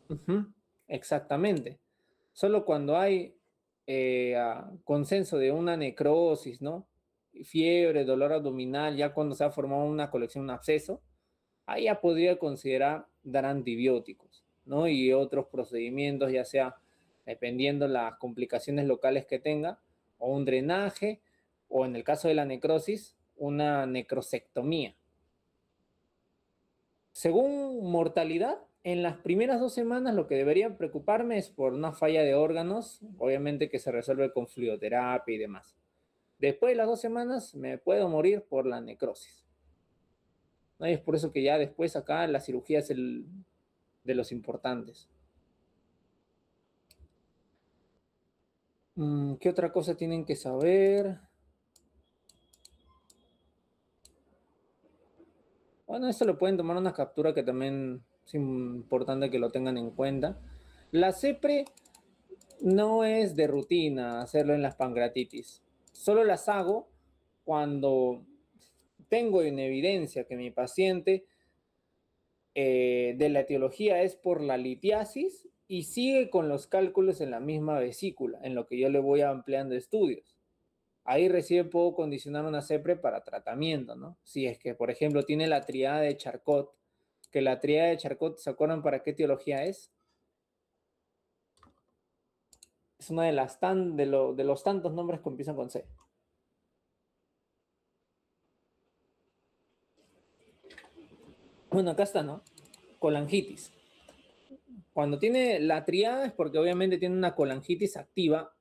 Ujú, exactamente. Solo cuando hay consenso de una necrosis, ¿no? Fiebre, dolor abdominal, ya cuando se ha formado una colección, un absceso, ahí ya podría considerar dar antibióticos, ¿no? Y otros procedimientos, ya sea dependiendo las complicaciones locales que tenga, o un drenaje, o en el caso de la necrosis, una necrosectomía. Según mortalidad, en las primeras 2 semanas lo que debería preocuparme es por una falla de órganos, obviamente que se resuelve con fluidoterapia y demás. Después de las 2 semanas me puedo morir por la necrosis, ¿no? Y es por eso que ya después acá la cirugía es de los importantes. ¿Qué otra cosa tienen que saber? Bueno, esto lo pueden tomar una captura que también es importante que lo tengan en cuenta. La CEPRE no es de rutina hacerlo en las pancreatitis. Solo las hago cuando tengo en evidencia que mi paciente de la etiología es por la litiasis y sigue con los cálculos en la misma vesícula, en lo que yo le voy ampliando estudios. Ahí recién puedo condicionar una CEPRE para tratamiento, ¿no? Si es que, por ejemplo, tiene la triada de Charcot, que la triada de Charcot, ¿se acuerdan para qué etiología es? Es una de de los tantos nombres que empiezan con C. Bueno, acá está, ¿no? Colangitis. Cuando tiene la triada es porque obviamente tiene una colangitis activa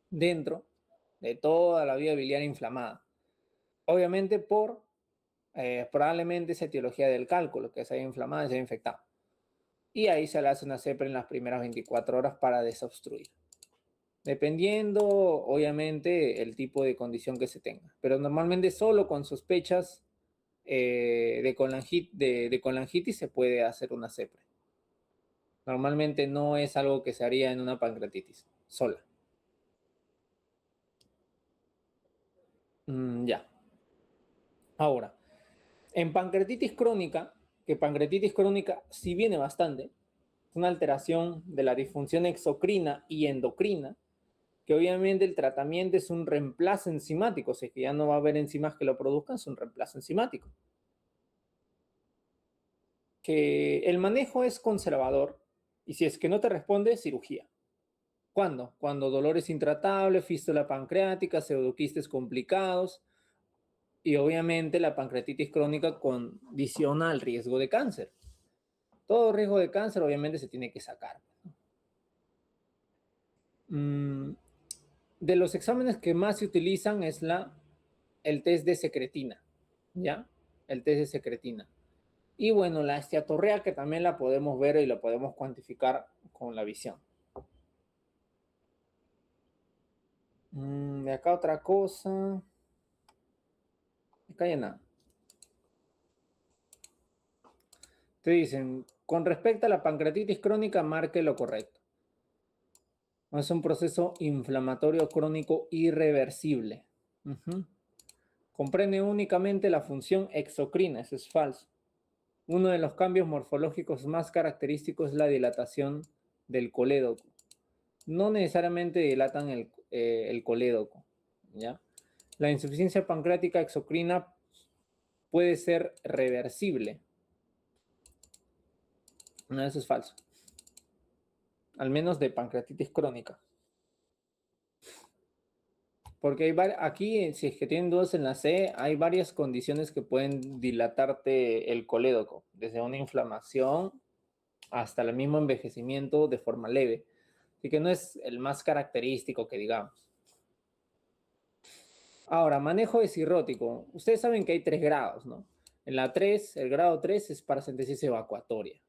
dentro de toda la vía biliar inflamada. Obviamente probablemente esa etiología del cálculo, que se haya inflamado y se haya infectado. Y ahí se le hace una CEPRE en las primeras 24 horas para desobstruir. Dependiendo, obviamente, el tipo de condición que se tenga. Pero normalmente solo con sospechas de colangitis se puede hacer una CEPRE. Normalmente no es algo que se haría en una pancreatitis sola. Ya. Ahora, en pancreatitis crónica, que pancreatitis crónica sí viene bastante, es una alteración de la disfunción exocrina y endocrina, que obviamente el tratamiento es un reemplazo enzimático, o sea que ya no va a haber enzimas que lo produzcan, es un reemplazo enzimático. Que el manejo es conservador y si es que no te responde, cirugía. ¿Cuándo? Cuando dolores intratables, fístula pancreática, pseudoquistes complicados y obviamente la pancreatitis crónica condiciona al riesgo de cáncer. Todo riesgo de cáncer obviamente se tiene que sacar. De los exámenes que más se utilizan es la el test de secretina, ¿ya? El test de secretina. Y bueno, la esteatorrea que también la podemos ver y la podemos cuantificar con la visión. De acá otra cosa. Acá ya nada. Te dicen, con respecto a la pancreatitis crónica, marque lo correcto. Es un proceso inflamatorio crónico irreversible. Comprende únicamente la función exocrina, eso es falso. Uno de los cambios morfológicos más característicos es la dilatación del colédoco. No necesariamente dilatan el colédoco, ¿ya? La insuficiencia pancreática exocrina puede ser reversible. No, eso es falso. Al menos de pancreatitis crónica. Porque aquí, si es que tienen dudas en la C, hay varias condiciones que pueden dilatarte el colédoco, desde una inflamación hasta el mismo envejecimiento de forma leve. Así que no es el más característico que digamos. Ahora, manejo de cirrótico. Ustedes saben que hay 3 grados, ¿no? En la 3, el grado 3 es paracentesis evacuatoria.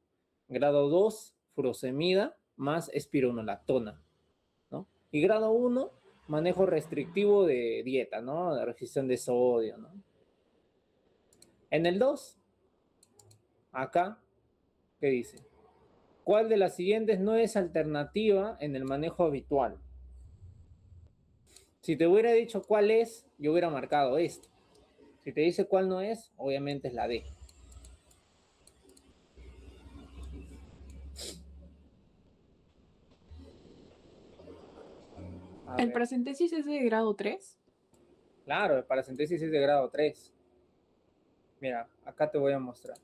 Grado 2, furosemida más espironolactona, ¿no? Y grado 1, manejo restrictivo de dieta, ¿no? La restricción de sodio, ¿no? En el 2, acá, ¿qué dice? ¿Cuál de las siguientes no es alternativa en el manejo habitual? Si te hubiera dicho cuál es, yo hubiera marcado esto. Si te dice cuál no es, obviamente es la D. ¿El paracentesis es de grado 3? Claro, el paracentesis es de grado 3. Mira, acá te voy a mostrar.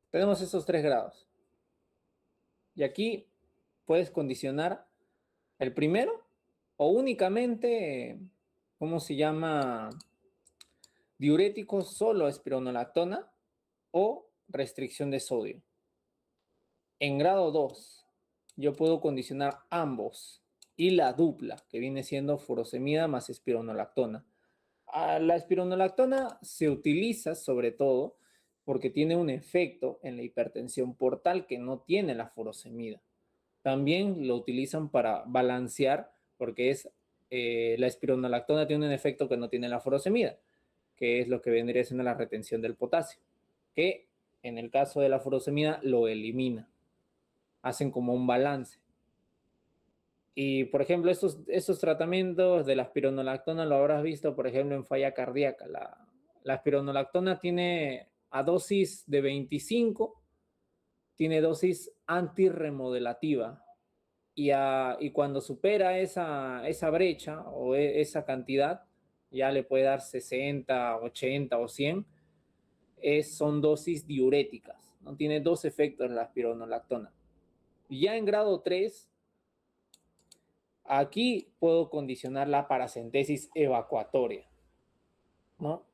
Tenemos esos 3 grados. Y aquí puedes condicionar el primero o únicamente, ¿cómo se llama? Diuréticos solo espironolactona o restricción de sodio. En grado 2, yo puedo condicionar ambos y la dupla, que viene siendo furosemida más espironolactona. La espironolactona se utiliza sobre todo porque tiene un efecto en la hipertensión portal que no tiene la furosemida. También lo utilizan para balancear porque la espironolactona tiene un efecto que no tiene la furosemida, que es lo que vendría siendo la retención del potasio, que en el caso de la furosemida lo elimina. Hacen como un balance. Y, por ejemplo, estos tratamientos de la espironolactona lo habrás visto, por ejemplo, en falla cardíaca. La espironolactona tiene a dosis de 25, tiene dosis antirremodelativa. Y cuando supera esa brecha o esa cantidad, ya le puede dar 60, 80 o 100, son dosis diuréticas, ¿no? Tiene 2 efectos la espironolactona. Y ya en grado 3, aquí puedo condicionar la paracentesis evacuatoria, ¿no?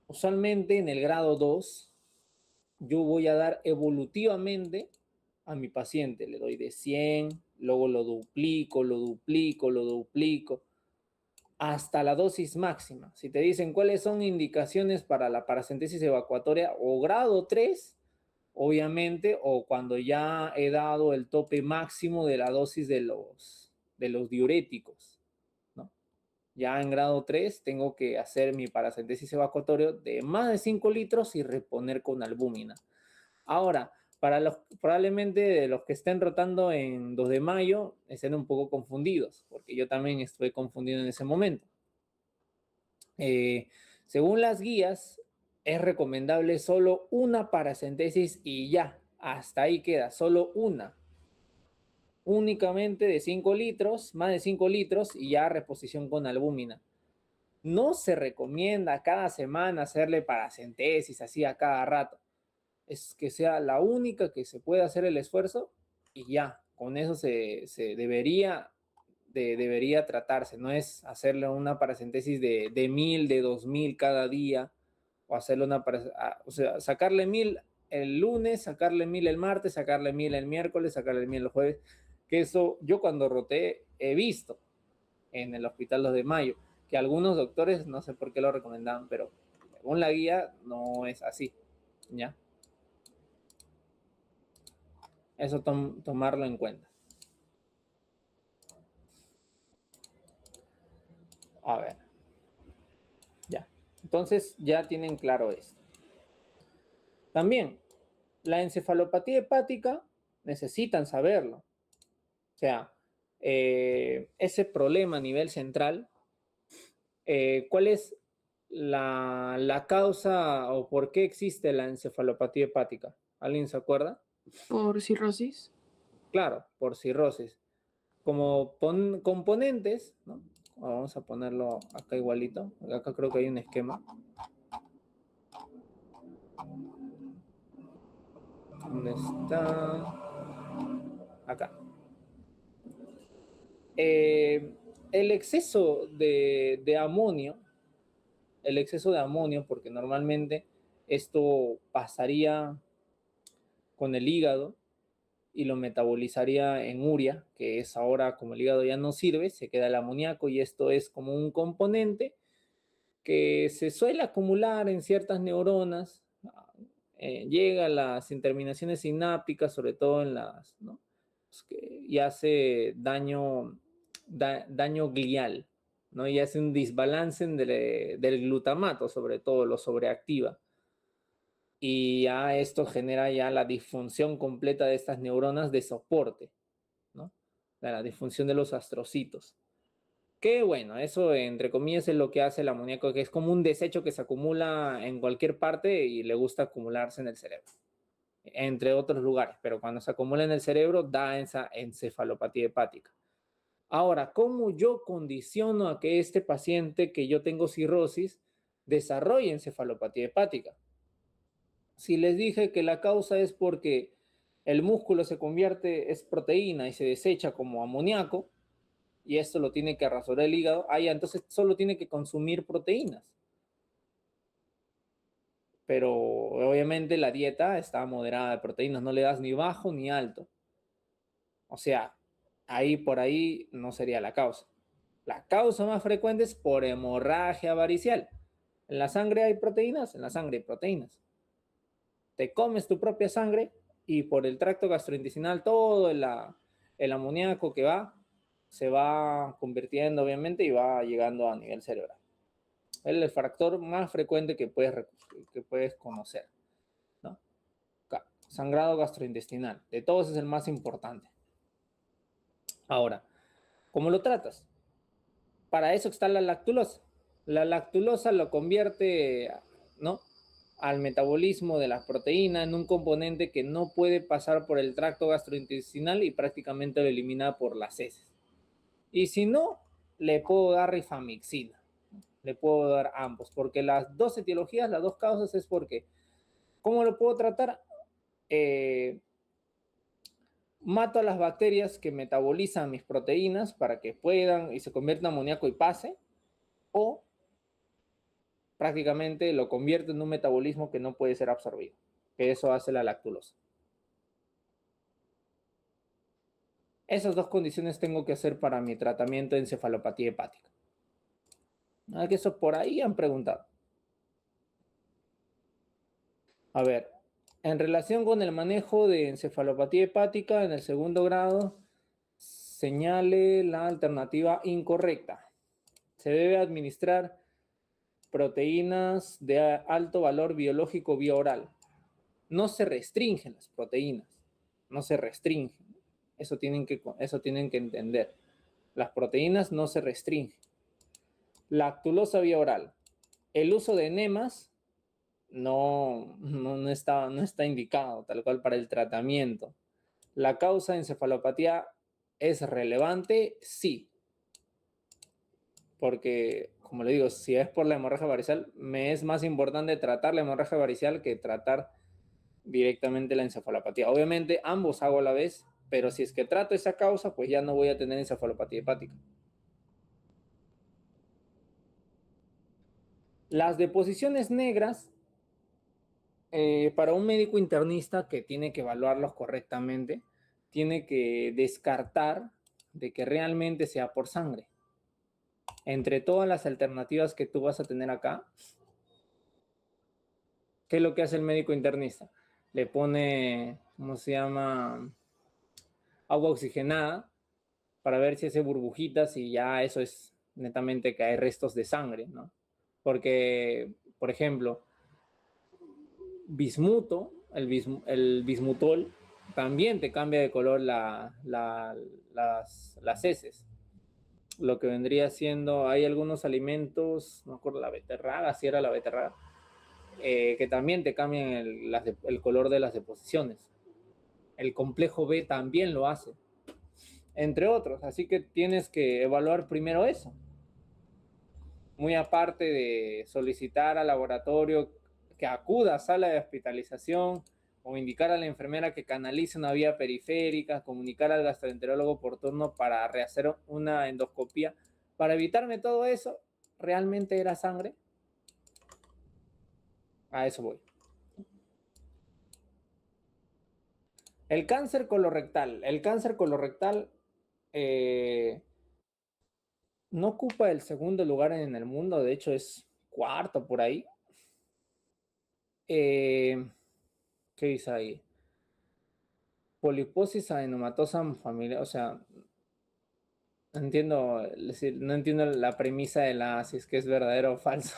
Usualmente en el grado 2, yo voy a dar evolutivamente a mi paciente. Le doy de 100, luego lo duplico, hasta la dosis máxima. Si te dicen cuáles son indicaciones para la paracentesis evacuatoria o grado 3, obviamente, o cuando ya he dado el tope máximo de la dosis de los diuréticos, ¿no? Ya en grado 3 tengo que hacer mi paracentesis evacuatorio de más de 5 litros y reponer con albúmina. Ahora, probablemente de los que estén rotando en 2 de mayo estén un poco confundidos, porque yo también estuve confundido en ese momento. Según las guías, es recomendable solo una paracentesis y ya, hasta ahí queda, solo una. Únicamente de 5 litros, más de 5 litros y ya reposición con albúmina. No se recomienda cada semana hacerle paracentesis así a cada rato. Es que sea la única que se puede hacer el esfuerzo y ya, con eso se debería debería tratarse, no es hacerle una paracentesis de 1000, de 2000 cada día, o hacerle o sea, sacarle 1000 el lunes, sacarle 1000 el martes, sacarle 1000 el miércoles, sacarle 1000 el jueves, que eso yo cuando roté he visto en el Hospital 2 de Mayo, que algunos doctores, no sé por qué lo recomendaban, pero según la guía no es así, ¿ya? Eso tomarlo en cuenta. A ver, ya. Entonces ya tienen claro esto. También, la encefalopatía hepática necesitan saberlo. O sea, ese problema a nivel central, ¿cuál es la causa o por qué existe la encefalopatía hepática? ¿Alguien se acuerda? Por cirrosis. Claro, por cirrosis. Como componentes, ¿no? Vamos a ponerlo acá igualito. Acá creo que hay un esquema. ¿Dónde está? Acá. El exceso de amonio, porque normalmente esto pasaría con el hígado y lo metabolizaría en urea, que es ahora como el hígado ya no sirve, se queda el amoníaco y esto es como un componente que se suele acumular en ciertas neuronas, llega a las terminaciones sinápticas, sobre todo en las, ¿no? Y hace daño glial, ¿no? Y hace un desbalance del glutamato, sobre todo, lo sobreactiva. Y ya esto genera ya la disfunción completa de estas neuronas de soporte, ¿no? La disfunción de los astrocitos. Que bueno, eso entre comillas es lo que hace el amoníaco, que es como un desecho que se acumula en cualquier parte y le gusta acumularse en el cerebro, entre otros lugares, pero cuando se acumula en el cerebro da esa encefalopatía hepática. Ahora, ¿cómo yo condiciono a que este paciente que yo tengo cirrosis desarrolle encefalopatía hepática? Si les dije que la causa es porque el músculo se convierte, es proteína y se desecha como amoníaco, y esto lo tiene que rasurar el hígado, entonces solo tiene que consumir proteínas. Pero obviamente la dieta está moderada de proteínas, no le das ni bajo ni alto. O sea, por ahí no sería la causa. La causa más frecuente es por hemorragia varicial. ¿En la sangre hay proteínas? En la sangre hay proteínas. Te comes tu propia sangre y por el tracto gastrointestinal todo el amoníaco que se va convirtiendo obviamente y va llegando a nivel cerebral. Es el factor más frecuente que puedes conocer, ¿no? Sangrado gastrointestinal. De todos es el más importante. Ahora, ¿cómo lo tratas? Para eso está la lactulosa. La lactulosa lo convierte, ¿no?, al metabolismo de las proteínas en un componente que no puede pasar por el tracto gastrointestinal y prácticamente lo elimina por las heces. Y si no, le puedo dar rifamixina. Le puedo dar ambos, porque las dos etiologías, las dos causas es porque, ¿cómo lo puedo tratar? Mato a las bacterias que metabolizan mis proteínas para que puedan y se conviertan en amoníaco y pase, o prácticamente lo convierto en un metabolismo que no puede ser absorbido, que eso hace la lactulosa. Esas dos condiciones tengo que hacer para mi tratamiento de encefalopatía hepática. Que eso por ahí han preguntado. A ver, en relación con el manejo de encefalopatía hepática en el segundo grado, señale la alternativa incorrecta. Se debe administrar proteínas de alto valor biológico vía oral. No se restringen las proteínas, no se restringen. Eso tienen que entender. Las proteínas no se restringen. Lactulosa vía oral. El uso de enemas no está indicado tal cual para el tratamiento. ¿La causa de encefalopatía es relevante? Sí. Porque, como le digo, si es por la hemorragia varicial, me es más importante tratar la hemorragia varicial que tratar directamente la encefalopatía. Obviamente, ambos hago a la vez, Pero si es que trato esa causa, pues ya no voy a tener encefalopatía hepática. Las deposiciones negras, para un médico internista que tiene que evaluarlos correctamente, tiene que descartar de que realmente sea por sangre. Entre todas las alternativas que tú vas a tener acá, ¿qué es lo que hace el médico internista? Le pone, ¿cómo se llama? Agua oxigenada para ver si hace burbujitas y ya eso es netamente que hay restos de sangre, ¿no? Porque, por ejemplo, bismuto, el bismutol, también te cambia de color las heces. Lo que vendría siendo, hay algunos alimentos, no me acuerdo, la beterraga, si era la beterraga, que también te cambian el color de las deposiciones. El complejo B también lo hace, entre otros. Así que tienes que evaluar primero eso. Muy aparte de solicitar al laboratorio que acuda a sala de hospitalización o indicar a la enfermera que canalice una vía periférica, comunicar al gastroenterólogo oportuno para rehacer una endoscopía. Para evitarme todo eso, ¿realmente era sangre? A eso voy. El cáncer colorectal. El cáncer colorectal no ocupa el segundo lugar en el mundo, de hecho es cuarto por ahí. ¿Qué dice ahí? Poliposis adenomatosa familiar, o sea, no entiendo, es decir, no entiendo la premisa de si es que es verdadero o falso.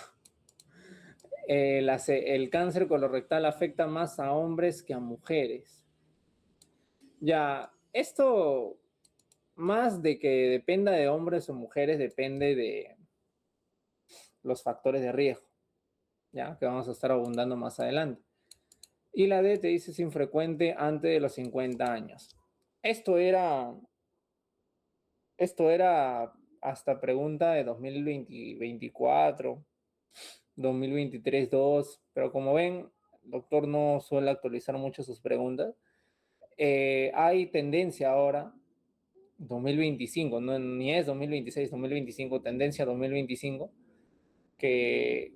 El cáncer colorectal afecta más a hombres que a mujeres. Ya, esto más de que dependa de hombres o mujeres, depende de los factores de riesgo, ya que vamos a estar abundando más adelante. Y la D te dice es infrecuente antes de los 50 años. Esto era Esto era hasta pregunta de 2024, 2023, 2, pero como ven, el doctor no suele actualizar mucho sus preguntas. Hay tendencia ahora, 2025, no, ni es 2026, 2025, tendencia 2025, que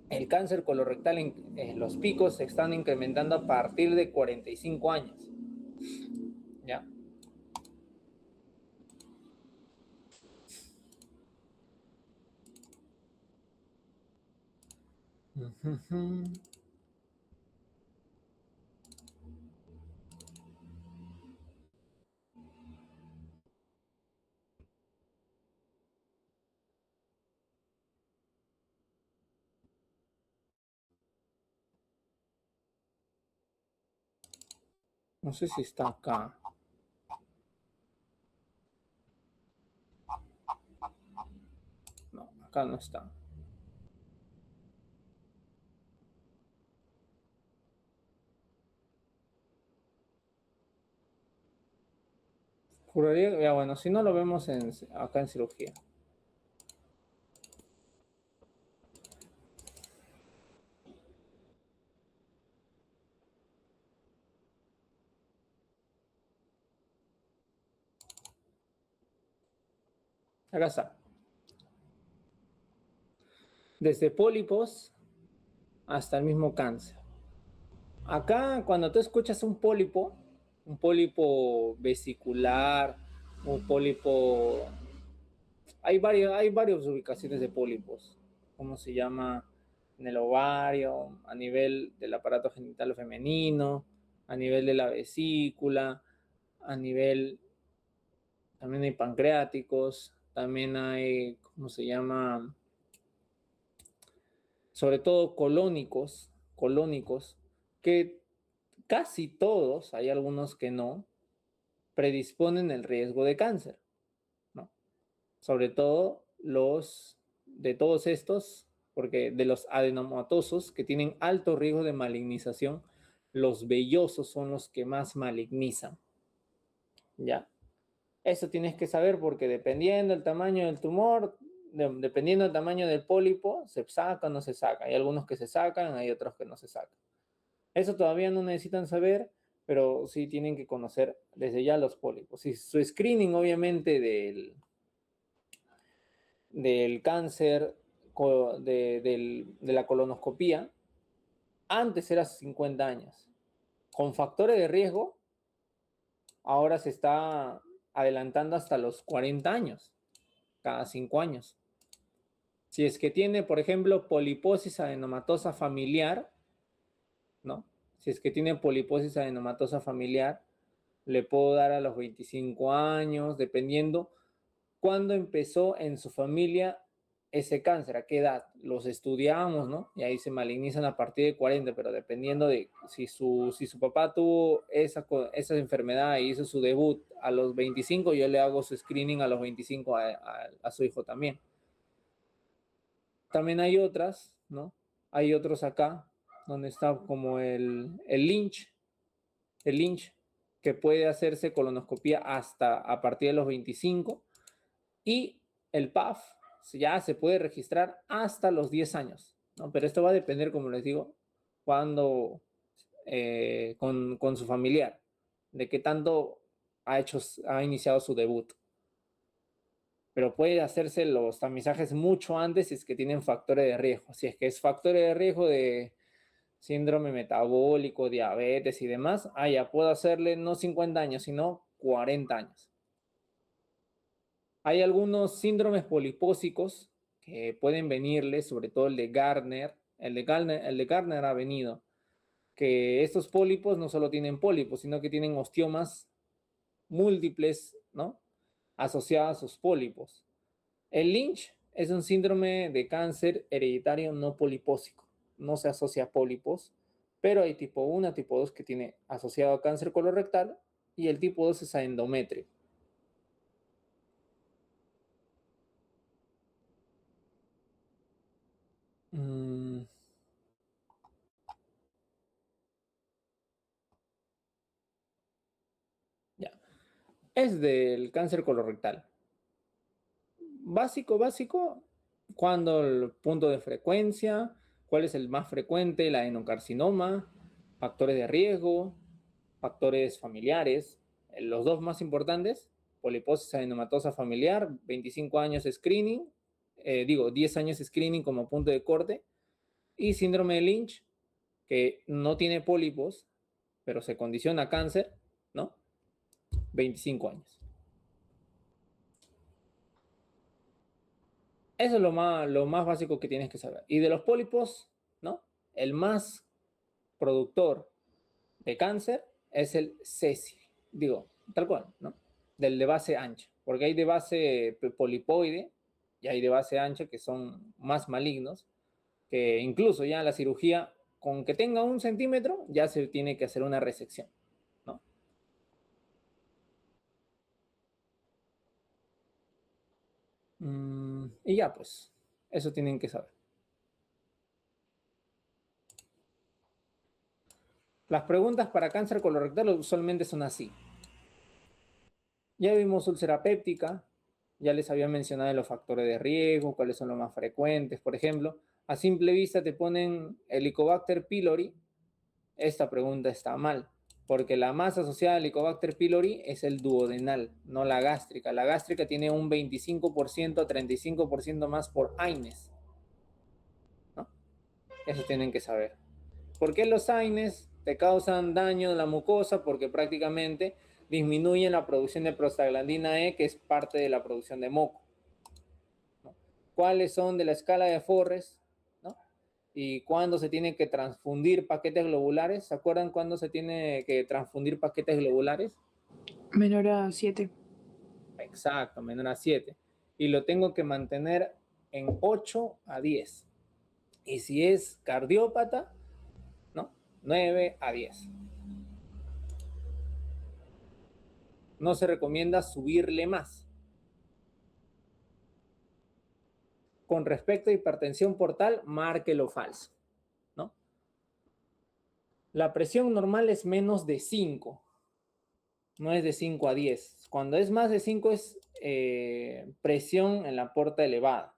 el cáncer colorectal en los picos se están incrementando a partir de 45 años. ¿Ya? No sé si está acá. No, acá no está. Juraría, ya bueno, si no lo vemos acá en cirugía. Acá está. Desde pólipos hasta el mismo cáncer. Acá, cuando tú escuchas un pólipo vesicular, un pólipo. Hay varias ubicaciones de pólipos. ¿Cómo se llama? En el ovario, a nivel del aparato genital femenino, a nivel de la vesícula, a nivel. También hay pancreáticos, también hay, ¿cómo se llama? Sobre todo colónicos, que casi todos, hay algunos que no, predisponen el riesgo de cáncer, ¿no? Sobre todo de todos estos, porque de los adenomatosos que tienen alto riesgo de malignización, los vellosos son los que más malignizan, ¿ya? Eso tienes que saber porque dependiendo del tamaño del tumor, dependiendo del tamaño del pólipo, se saca o no se saca. Hay algunos que se sacan, hay otros que no se sacan. Eso todavía no necesitan saber, pero sí tienen que conocer desde ya los pólipos. Y su screening, obviamente, del cáncer de la colonoscopía, antes era 50 años. Con factores de riesgo, ahora se está adelantando hasta los 40 años, cada 5 años. Si es que tiene, por ejemplo, poliposis adenomatosa familiar, ¿no? Si es que tiene poliposis adenomatosa familiar, le puedo dar a los 25 años, dependiendo cuándo empezó en su familia ese cáncer, a qué edad. Los estudiamos, ¿no? Y ahí se malignizan a partir de 40, pero dependiendo de si su papá tuvo esa enfermedad y hizo su debut a los 25, yo le hago su screening a los 25 a su hijo también. También hay otras, ¿no? Hay otros acá, donde está como el Lynch, que puede hacerse colonoscopía hasta a partir de los 25, y el PAF ya se puede registrar hasta los 10 años, ¿no? Pero esto va a depender, como les digo, cuando con su familiar, de qué tanto ha iniciado su debut. Pero puede hacerse los tamizajes mucho antes si es que tienen factores de riesgo. Si es que es factores de riesgo de síndrome metabólico, diabetes y demás, ya puedo hacerle no 50 años, sino 40 años. Hay algunos síndromes polipósicos que pueden venirle, sobre todo el de Gardner. El de Gardner ha venido, que estos pólipos no solo tienen pólipos, sino que tienen osteomas múltiples, ¿no? Asociadas a sus pólipos. El Lynch es un síndrome de cáncer hereditario no polipósico. No se asocia a pólipos, pero hay tipo 1, tipo 2 que tiene asociado a cáncer colorectal, y el tipo 2 es a endometrio. Ya. Es del cáncer colorectal. Básico, cuando el punto de frecuencia, cuál es el más frecuente, el adenocarcinoma, factores de riesgo, factores familiares. Los dos más importantes, poliposis adenomatosa familiar, 25 años screening, 10 años screening como punto de corte, y síndrome de Lynch, que no tiene pólipos, pero se condiciona a cáncer, ¿no? 25 años. Eso es lo más básico que tienes que saber. Y de los pólipos, ¿no? El más productor de cáncer es el sésile. Digo, tal cual, ¿no? Del de base ancha. Porque hay de base polipoide y hay de base ancha que son más malignos, que incluso ya la cirugía, con que tenga 1 centímetro, ya se tiene que hacer una resección, ¿no? Y ya, pues, eso tienen que saber. Las preguntas para cáncer colorectal usualmente son así. Ya vimos úlcera péptica, ya les había mencionado los factores de riesgo, cuáles son los más frecuentes, por ejemplo. A simple vista te ponen Helicobacter pylori. Esta pregunta está mal, porque la más asociada al Helicobacter pylori es el duodenal, no la gástrica. La gástrica tiene un 25% a 35% más por AINES, ¿no? Eso tienen que saber. ¿Por qué los AINES te causan daño en la mucosa? Porque prácticamente disminuyen la producción de prostaglandina E, que es parte de la producción de moco, ¿no? ¿Cuáles son de la escala de Forres, ¿no? Y cuándo se tiene que transfundir paquetes globulares. ¿Se acuerdan cuándo se tiene que transfundir paquetes globulares? Menor a 7. Exacto, menor a 7. Y lo tengo que mantener en 8 a 10. Y si es cardiópata, ¿no? 9 a 10. No se recomienda subirle más. Con respecto a hipertensión portal, márquelo falso, ¿no? La presión normal es menos de 5, no es de 5 a 10. Cuando es más de 5 es presión en la porta elevada,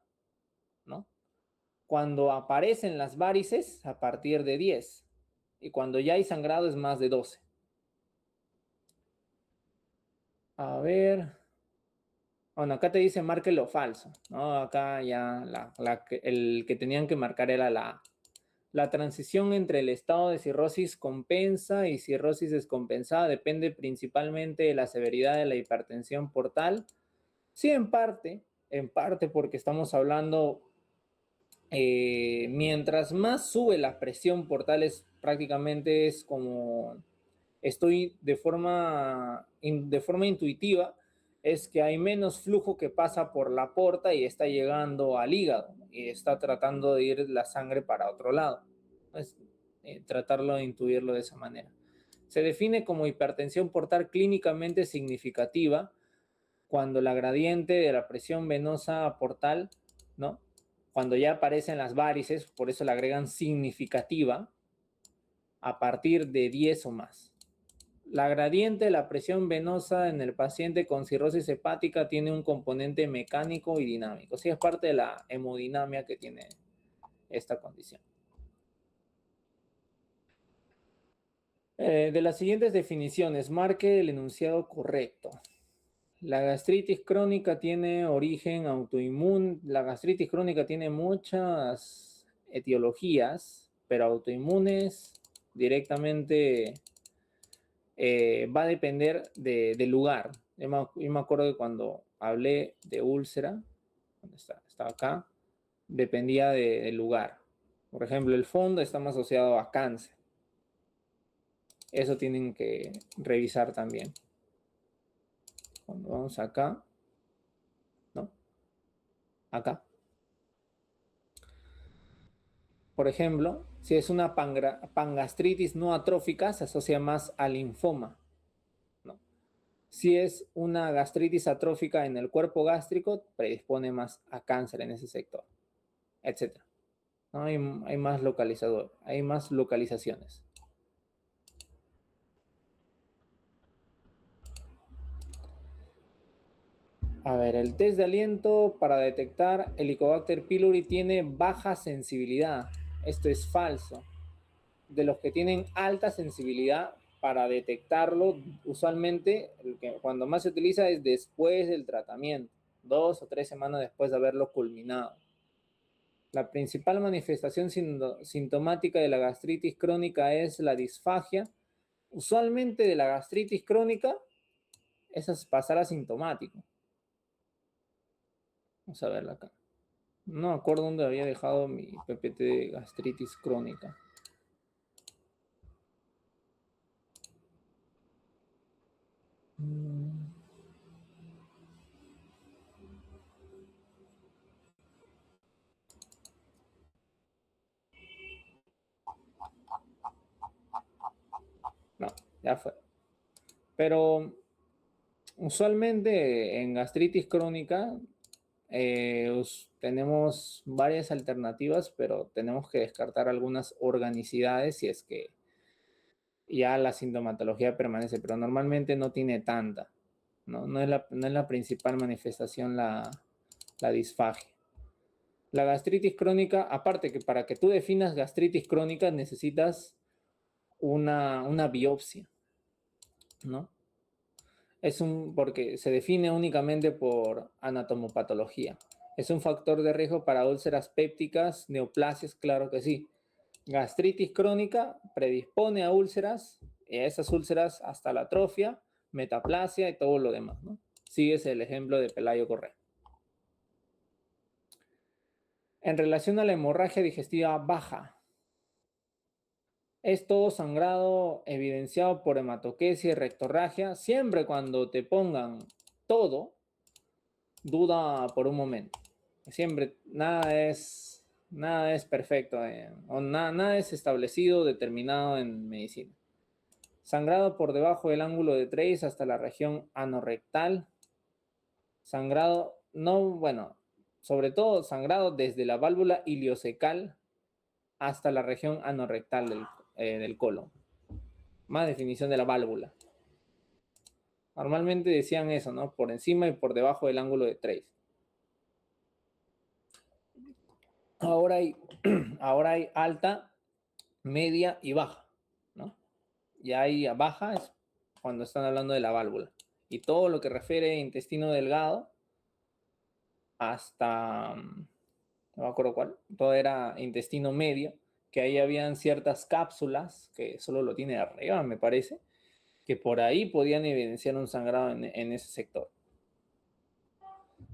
¿no? Cuando aparecen las varices, a partir de 10. Y cuando ya hay sangrado es más de 12. A ver. Bueno, acá te dice marque lo falso, ¿no? Acá ya el que tenían que marcar era la A. La transición entre el estado de cirrosis compensa y cirrosis descompensada depende principalmente de la severidad de la hipertensión portal. Sí, en parte porque estamos hablando, mientras más sube la presión portal es prácticamente es como estoy de forma intuitiva, es que hay menos flujo que pasa por la porta y está llegando al hígado y está tratando de ir la sangre para otro lado. Es, tratarlo de intuirlo de esa manera. Se define como hipertensión portal clínicamente significativa cuando la gradiente de la presión venosa portal, ¿no? Cuando ya aparecen las varices, por eso le agregan significativa, a partir de 10 o más. La gradiente de la presión venosa en el paciente con cirrosis hepática tiene un componente mecánico y dinámico. Sí, es parte de la hemodinamia que tiene esta condición. De las siguientes definiciones, marque el enunciado correcto. La gastritis crónica tiene origen autoinmune. La gastritis crónica tiene muchas etiologías, pero autoinmunes directamente va a depender del lugar. Yo me acuerdo que cuando hablé de úlcera, ¿dónde está? Estaba acá, dependía del lugar. Por ejemplo, el fondo está más asociado a cáncer. Eso tienen que revisar también. Cuando vamos acá, ¿no? Acá. Por ejemplo, si es una pangastritis no atrófica, se asocia más al linfoma, ¿no? Si es una gastritis atrófica en el cuerpo gástrico, predispone más a cáncer en ese sector, etc. ¿No? Hay más localizador, hay más localizaciones. A ver, el test de aliento para detectar Helicobacter pylori tiene baja sensibilidad. Esto es falso. De los que tienen alta sensibilidad para detectarlo, usualmente el que cuando más se utiliza es después del tratamiento, 2 o 3 semanas después de haberlo culminado. La principal manifestación sintomática de la gastritis crónica es la disfagia. Usualmente de la gastritis crónica, eso es pasar asintomático. Vamos a verla acá. No me acuerdo dónde había dejado mi PPT de gastritis crónica. No, ya fue. Pero usualmente en gastritis crónica tenemos varias alternativas, pero tenemos que descartar algunas organicidades si es que ya la sintomatología permanece, pero normalmente no tiene tanta, ¿no? No es la principal manifestación la disfagia. La gastritis crónica, aparte que para que tú definas gastritis crónica necesitas una biopsia, ¿no? Porque se define únicamente por anatomopatología. ¿Es un factor de riesgo para úlceras pépticas, neoplasias? Claro que sí. Gastritis crónica predispone a úlceras, y a esas úlceras hasta la atrofia, metaplasia y todo lo demás, ¿no? Sigues el ejemplo de Pelayo Correa. En relación a la hemorragia digestiva baja, es todo sangrado evidenciado por hematoquesia y rectorragia. Siempre cuando te pongan todo, duda por un momento. Siempre nada es perfecto o nada es establecido, determinado en medicina. Sangrado por debajo del ángulo de Treis hasta la región anorrectal. Sangrado, no, bueno, sobre todo sangrado desde la válvula iliocecal hasta la región anorrectal del colon. Más definición de la válvula. Normalmente decían eso, ¿no? Por encima y por debajo del ángulo de Treis. Ahora hay alta, media y baja, ¿no? Y ahí baja es cuando están hablando de la válvula. y todo lo que refiere a intestino delgado hasta, no me acuerdo cuál, todo era intestino medio, que ahí habían ciertas cápsulas, que solo lo tiene arriba, me parece, que por ahí podían evidenciar un sangrado en ese sector.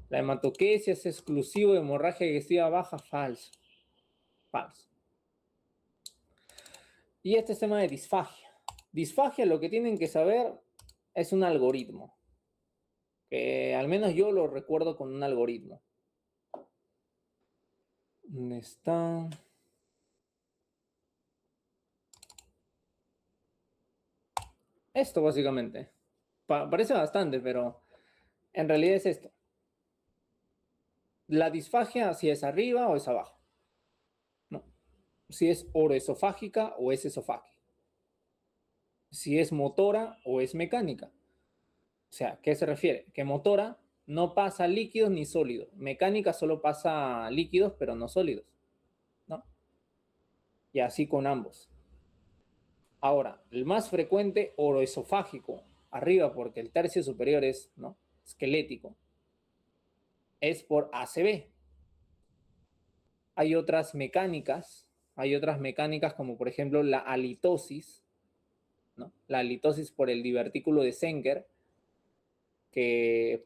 La hematoquesia es exclusivo de hemorragia digestiva baja, falso. Falso. Y este es tema de disfagia. Disfagia, lo que tienen que saber es un algoritmo, que al menos yo lo recuerdo con un algoritmo. ¿Dónde está? Esto básicamente. Parece bastante, pero en realidad es esto. La disfagia, si es arriba o es abajo. ¿No? Si es oroesofágica o es esofágica. Si es motora o es mecánica. O sea, ¿qué se refiere? Que motora no pasa líquidos ni sólidos. Mecánica solo pasa líquidos, pero no sólidos. ¿No? Y así con ambos. Ahora, el más frecuente, oroesofágico, arriba, porque el tercio superior es, ¿no?, esquelético, es por ACV. Hay otras mecánicas como por ejemplo la halitosis, ¿no? La halitosis por el divertículo de Zenker, que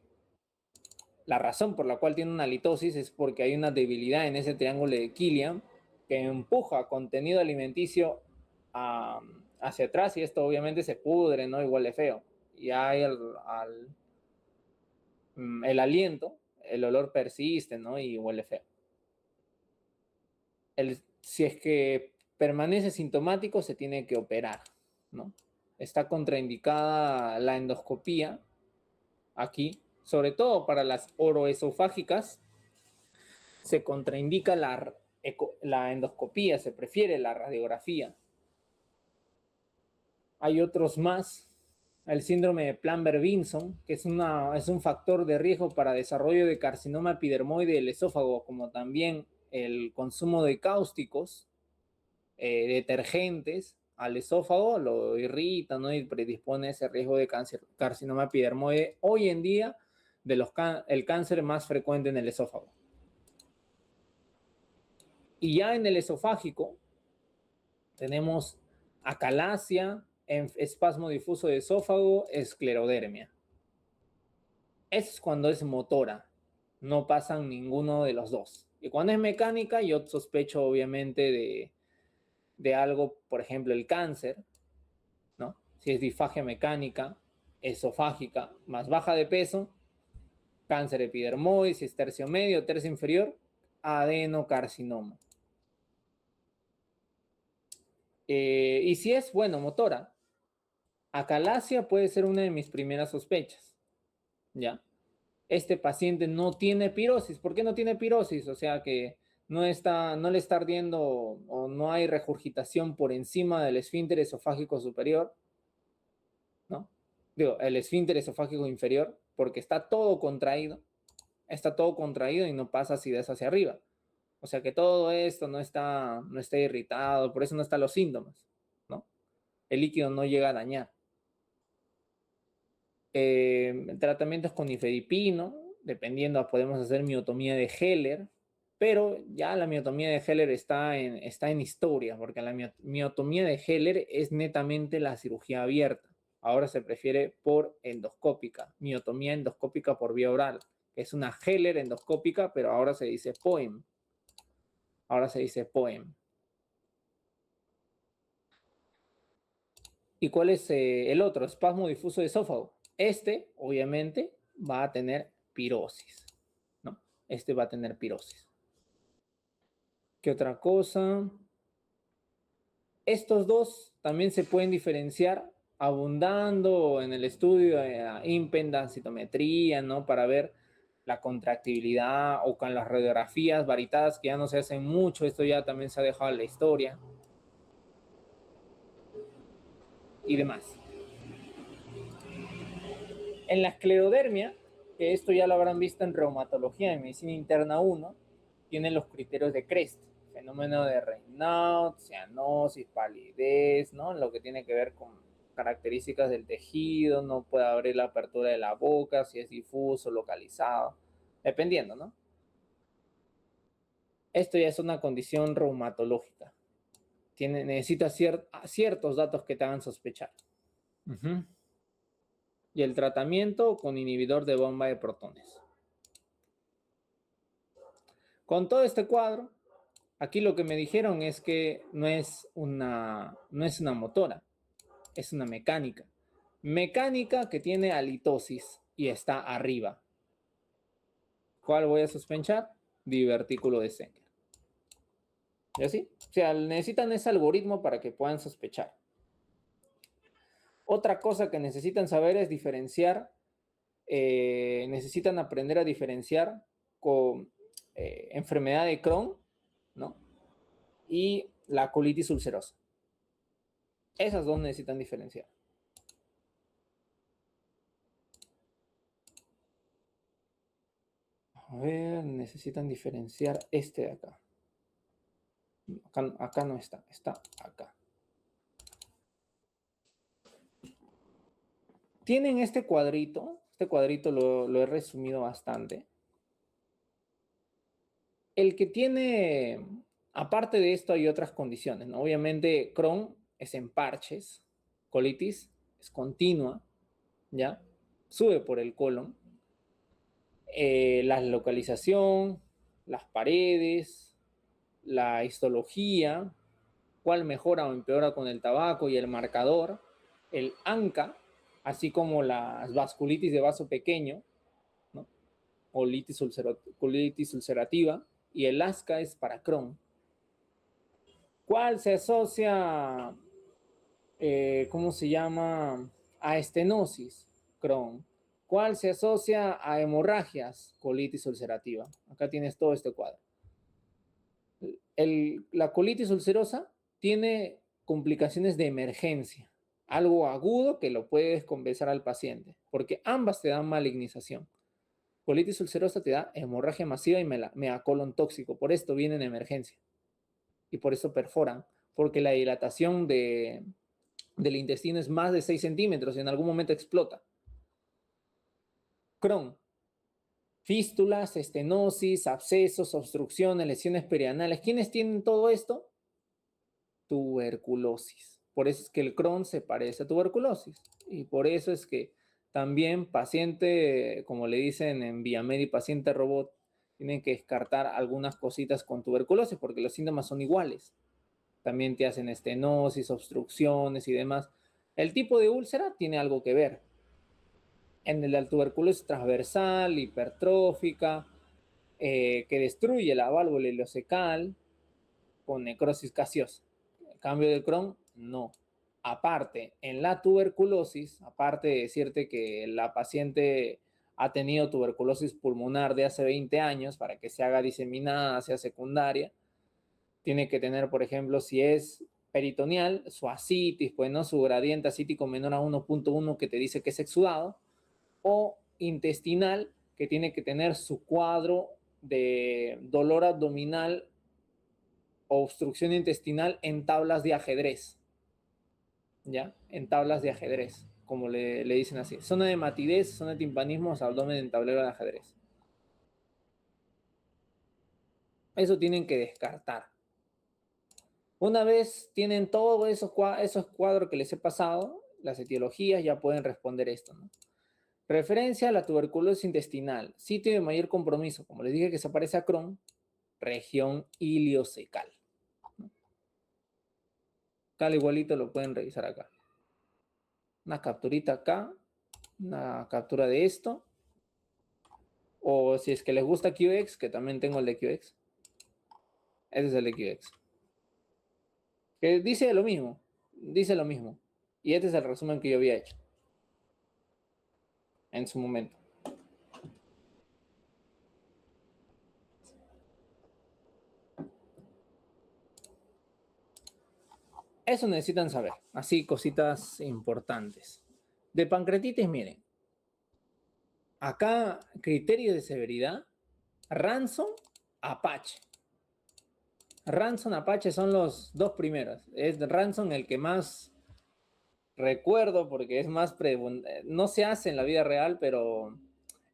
la razón por la cual tiene una halitosis es porque hay una debilidad en ese triángulo de Killian que empuja contenido alimenticio hacia atrás y esto obviamente se pudre, ¿no? Igual de feo. Y hay el aliento, el olor persiste, ¿no? Y huele feo. Si es que permanece sintomático, se tiene que operar, ¿no? Está contraindicada la endoscopía aquí, sobre todo para las oroesofágicas, se contraindica la endoscopía, se prefiere la radiografía. Hay otros más, el síndrome de Plummer-Vinson, que es un factor de riesgo para desarrollo de carcinoma epidermoide del esófago, como también el consumo de cáusticos, detergentes al esófago, lo irrita, ¿no? Y predispone a ese riesgo de carcinoma epidermoide hoy en día el cáncer más frecuente en el esófago. Y ya en el esofágico tenemos acalasia, espasmo difuso de esófago, esclerodermia. Eso es cuando es motora, no pasan ninguno de los dos. Y cuando es mecánica, yo sospecho obviamente de algo, por ejemplo, el cáncer, ¿no? Si es disfagia mecánica, esofágica, más baja de peso, cáncer epidermoide, si es tercio medio, tercio inferior, adenocarcinoma. Y si es, bueno, motora, acalasia puede ser una de mis primeras sospechas, ¿ya? Este paciente no tiene pirosis. ¿Por qué no tiene pirosis? O sea que no le está ardiendo o no hay regurgitación por encima del esfínter esofágico superior, ¿no? Digo, el esfínter esofágico inferior, porque está todo contraído y no pasa acidez hacia arriba. O sea que todo esto no está irritado, por eso no están los síntomas, ¿no? El líquido no llega a dañar. Tratamientos con nifedipino, dependiendo, podemos hacer miotomía de Heller, pero ya la miotomía de Heller está en historia, porque la miotomía de Heller es netamente la cirugía abierta. Ahora se prefiere por endoscópica, miotomía endoscópica por vía oral, que es una Heller endoscópica, pero ahora se dice POEM. ¿Y cuál es el otro? Espasmo difuso de esófago. Este, obviamente, va a tener pirosis, ¿no? Este va a tener pirosis. ¿Qué otra cosa? Estos dos también se pueden diferenciar abundando en el estudio de impedacitometría, ¿no? Para ver la contractibilidad o con las radiografías varitadas que ya no se hacen mucho. Esto ya también se ha dejado en la historia. Y demás. En la esclerodermia, que esto ya lo habrán visto en reumatología, en medicina interna 1, tienen los criterios de CREST, fenómeno de Raynaud, cianosis, palidez, ¿no? Lo que tiene que ver características del tejido, no puede abrir la apertura de la boca, si es difuso, localizado, dependiendo, ¿no? Esto ya es una condición reumatológica. Necesita ciertos datos que te hagan sospechar. Y el tratamiento con inhibidor de bomba de protones. Con todo este cuadro, aquí lo que me dijeron es que no es una motora, es una mecánica. Mecánica que tiene halitosis y está arriba. ¿Cuál voy a sospechar? Divertículo de Sanger. ¿Y así? O sea, necesitan ese algoritmo para que puedan sospechar. Otra cosa que necesitan saber es diferenciar, necesitan aprender a diferenciar con enfermedad de Crohn, ¿no? Y la colitis ulcerosa. Esas dos necesitan diferenciar. A ver, necesitan diferenciar este de acá. Acá no está, está acá. Tienen este cuadrito lo he resumido bastante. El que tiene, aparte de esto hay otras condiciones, ¿no? Obviamente Crohn es en parches, colitis es continua, ¿ya? Sube por el colon. La localización, las paredes, la histología, cuál mejora o empeora con el tabaco y el marcador, el ANCA, así como las vasculitis de vaso pequeño, ¿no? Colitis ulcerativa, y el ASCA es para Crohn. ¿Cuál se asocia, cómo se llama, a estenosis? Crohn. ¿Cuál se asocia a hemorragias? Colitis ulcerativa. Acá tienes todo este cuadro. La colitis ulcerosa tiene complicaciones de emergencia, algo agudo que lo puedes compensar al paciente, porque ambas te dan malignización. Colitis ulcerosa te da hemorragia masiva y megacolon tóxico, por esto viene en emergencia y por eso perforan, porque la dilatación del intestino es más de 6 centímetros y en algún momento explota. Crohn, fístulas, estenosis, abscesos, obstrucciones, lesiones perianales. ¿Quiénes tienen todo esto? Tuberculosis. Por eso es que el Crohn se parece a tuberculosis. Y por eso es que también paciente, como le dicen en Viamed, paciente robot, tienen que descartar algunas cositas con tuberculosis porque los síntomas son iguales. También te hacen estenosis, obstrucciones y demás. El tipo de úlcera tiene algo que ver. En la tuberculosis transversal, hipertrófica, que destruye la válvula ileocecal con necrosis gaseosa. En cambio del Crohn, no. Aparte, en la tuberculosis, aparte de decirte que la paciente ha tenido tuberculosis pulmonar de hace 20 años para que se haga diseminada, sea secundaria, tiene que tener, por ejemplo, si es peritoneal, su ascitis, pues, ¿no? Su gradiente acítico menor a 1.1 que te dice que es exudado, o intestinal, que tiene que tener su cuadro de dolor abdominal o obstrucción intestinal en tablas de ajedrez, ¿ya? En tablas de ajedrez, como le dicen así. Zona de matidez, zona de timpanismo, abdomen en tablero de ajedrez. Eso tienen que descartar. Una vez tienen todos esos cuadros que les he pasado, las etiologías, ya pueden responder esto, ¿no? Referencia a la tuberculosis intestinal, sitio de mayor compromiso, como les dije que se parece a Crohn, región iliocecal. Acá al igualito lo pueden revisar acá. Una capturita acá, una captura de esto, o si es que les gusta QX, que también tengo el de QX. Ese es el de QX. Que dice lo mismo, Y este es el resumen que yo había hecho en su momento. Eso necesitan saber, así cositas importantes. De pancreatitis, miren. Acá, criterios de severidad, Ransom, Apache. Ransom, Apache son los dos primeros. Es Ransom el que más Recuerdo porque es más, no se hace en la vida real, pero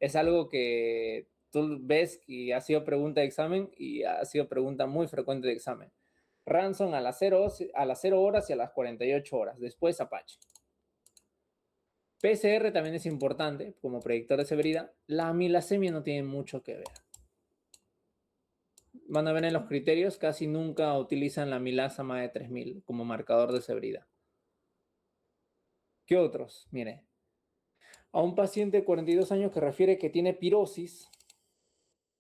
es algo que tú ves que ha sido pregunta de examen y ha sido pregunta muy frecuente de examen. Ransom a las 0 horas y a las 48 horas. Después Apache. PCR también es importante como predictor de severidad. La amilasemia no tiene mucho que ver. Van a ver en los criterios, casi nunca utilizan la amilasa más de 3000 como marcador de severidad. ¿Qué otros? Mire, a un paciente de 42 años que refiere que tiene pirosis,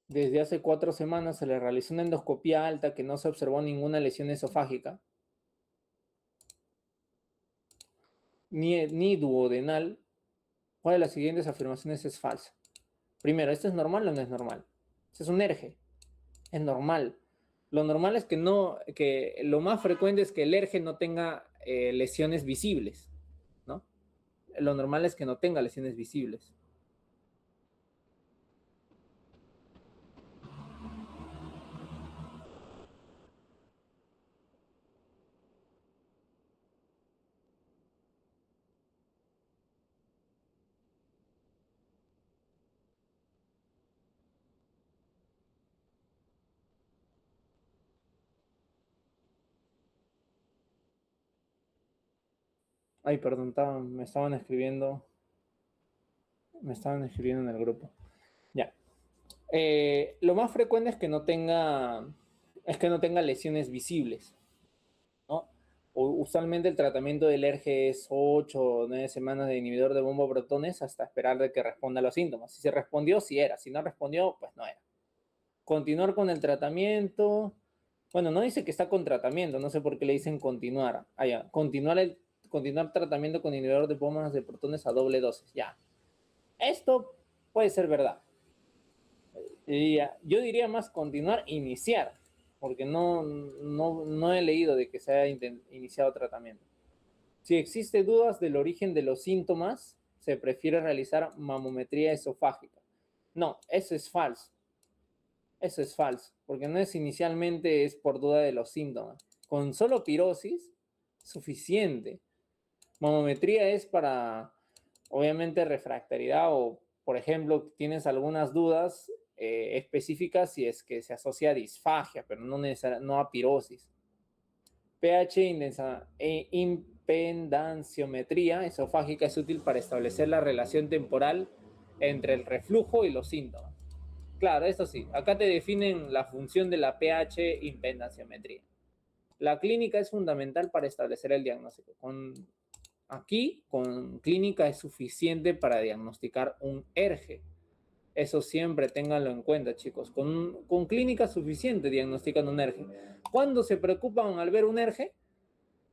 desde hace 4 semanas se le realizó una endoscopía alta que no se observó ninguna lesión esofágica, ni duodenal. ¿Cuál de las siguientes afirmaciones es falsa? Primero, ¿esto es normal o no es normal? Esto es un ERGE, es normal. Lo normal es que no, que lo más frecuente es que el ERGE no tenga lesiones visibles, ¿no? Lo normal es que no tenga lesiones visibles. Ay, perdón, me estaban escribiendo en el grupo. Ya. Lo más frecuente es que no tenga lesiones visibles, ¿no? Usualmente el tratamiento del ERGE es 8 o 9 semanas de inhibidor de bomba de protones hasta esperar de que responda a los síntomas. Si se respondió, sí era. Si no respondió, pues no era. Continuar con el tratamiento. Bueno, no dice que está con tratamiento, no sé por qué le dicen continuar. Ah, ya. Continuar tratamiento con inhibidor de bombas de protones a doble dosis. Ya. Esto puede ser verdad. Yo diría más continuar, iniciar, porque no he leído de que se haya iniciado tratamiento. Si existe dudas del origen de los síntomas, se prefiere realizar mamometría esofágica. No, eso es falso. Eso es falso, porque no es inicialmente es por duda de los síntomas. Con solo pirosis, suficiente. Mamometría es para, obviamente, refractariedad o, por ejemplo, tienes algunas dudas específicas si es que se asocia a disfagia, pero no a pirosis. pH impedanciometría esofágica es útil para establecer la relación temporal entre el reflujo y los síntomas. Claro, eso sí, acá te definen la función de la pH impedanciometría. La clínica es fundamental para establecer el diagnóstico. Aquí, con clínica es suficiente para diagnosticar un ERGE. Eso siempre ténganlo en cuenta, chicos. Con clínica suficiente diagnostican un ERGE. ¿Cuándo se preocupan al ver un ERGE?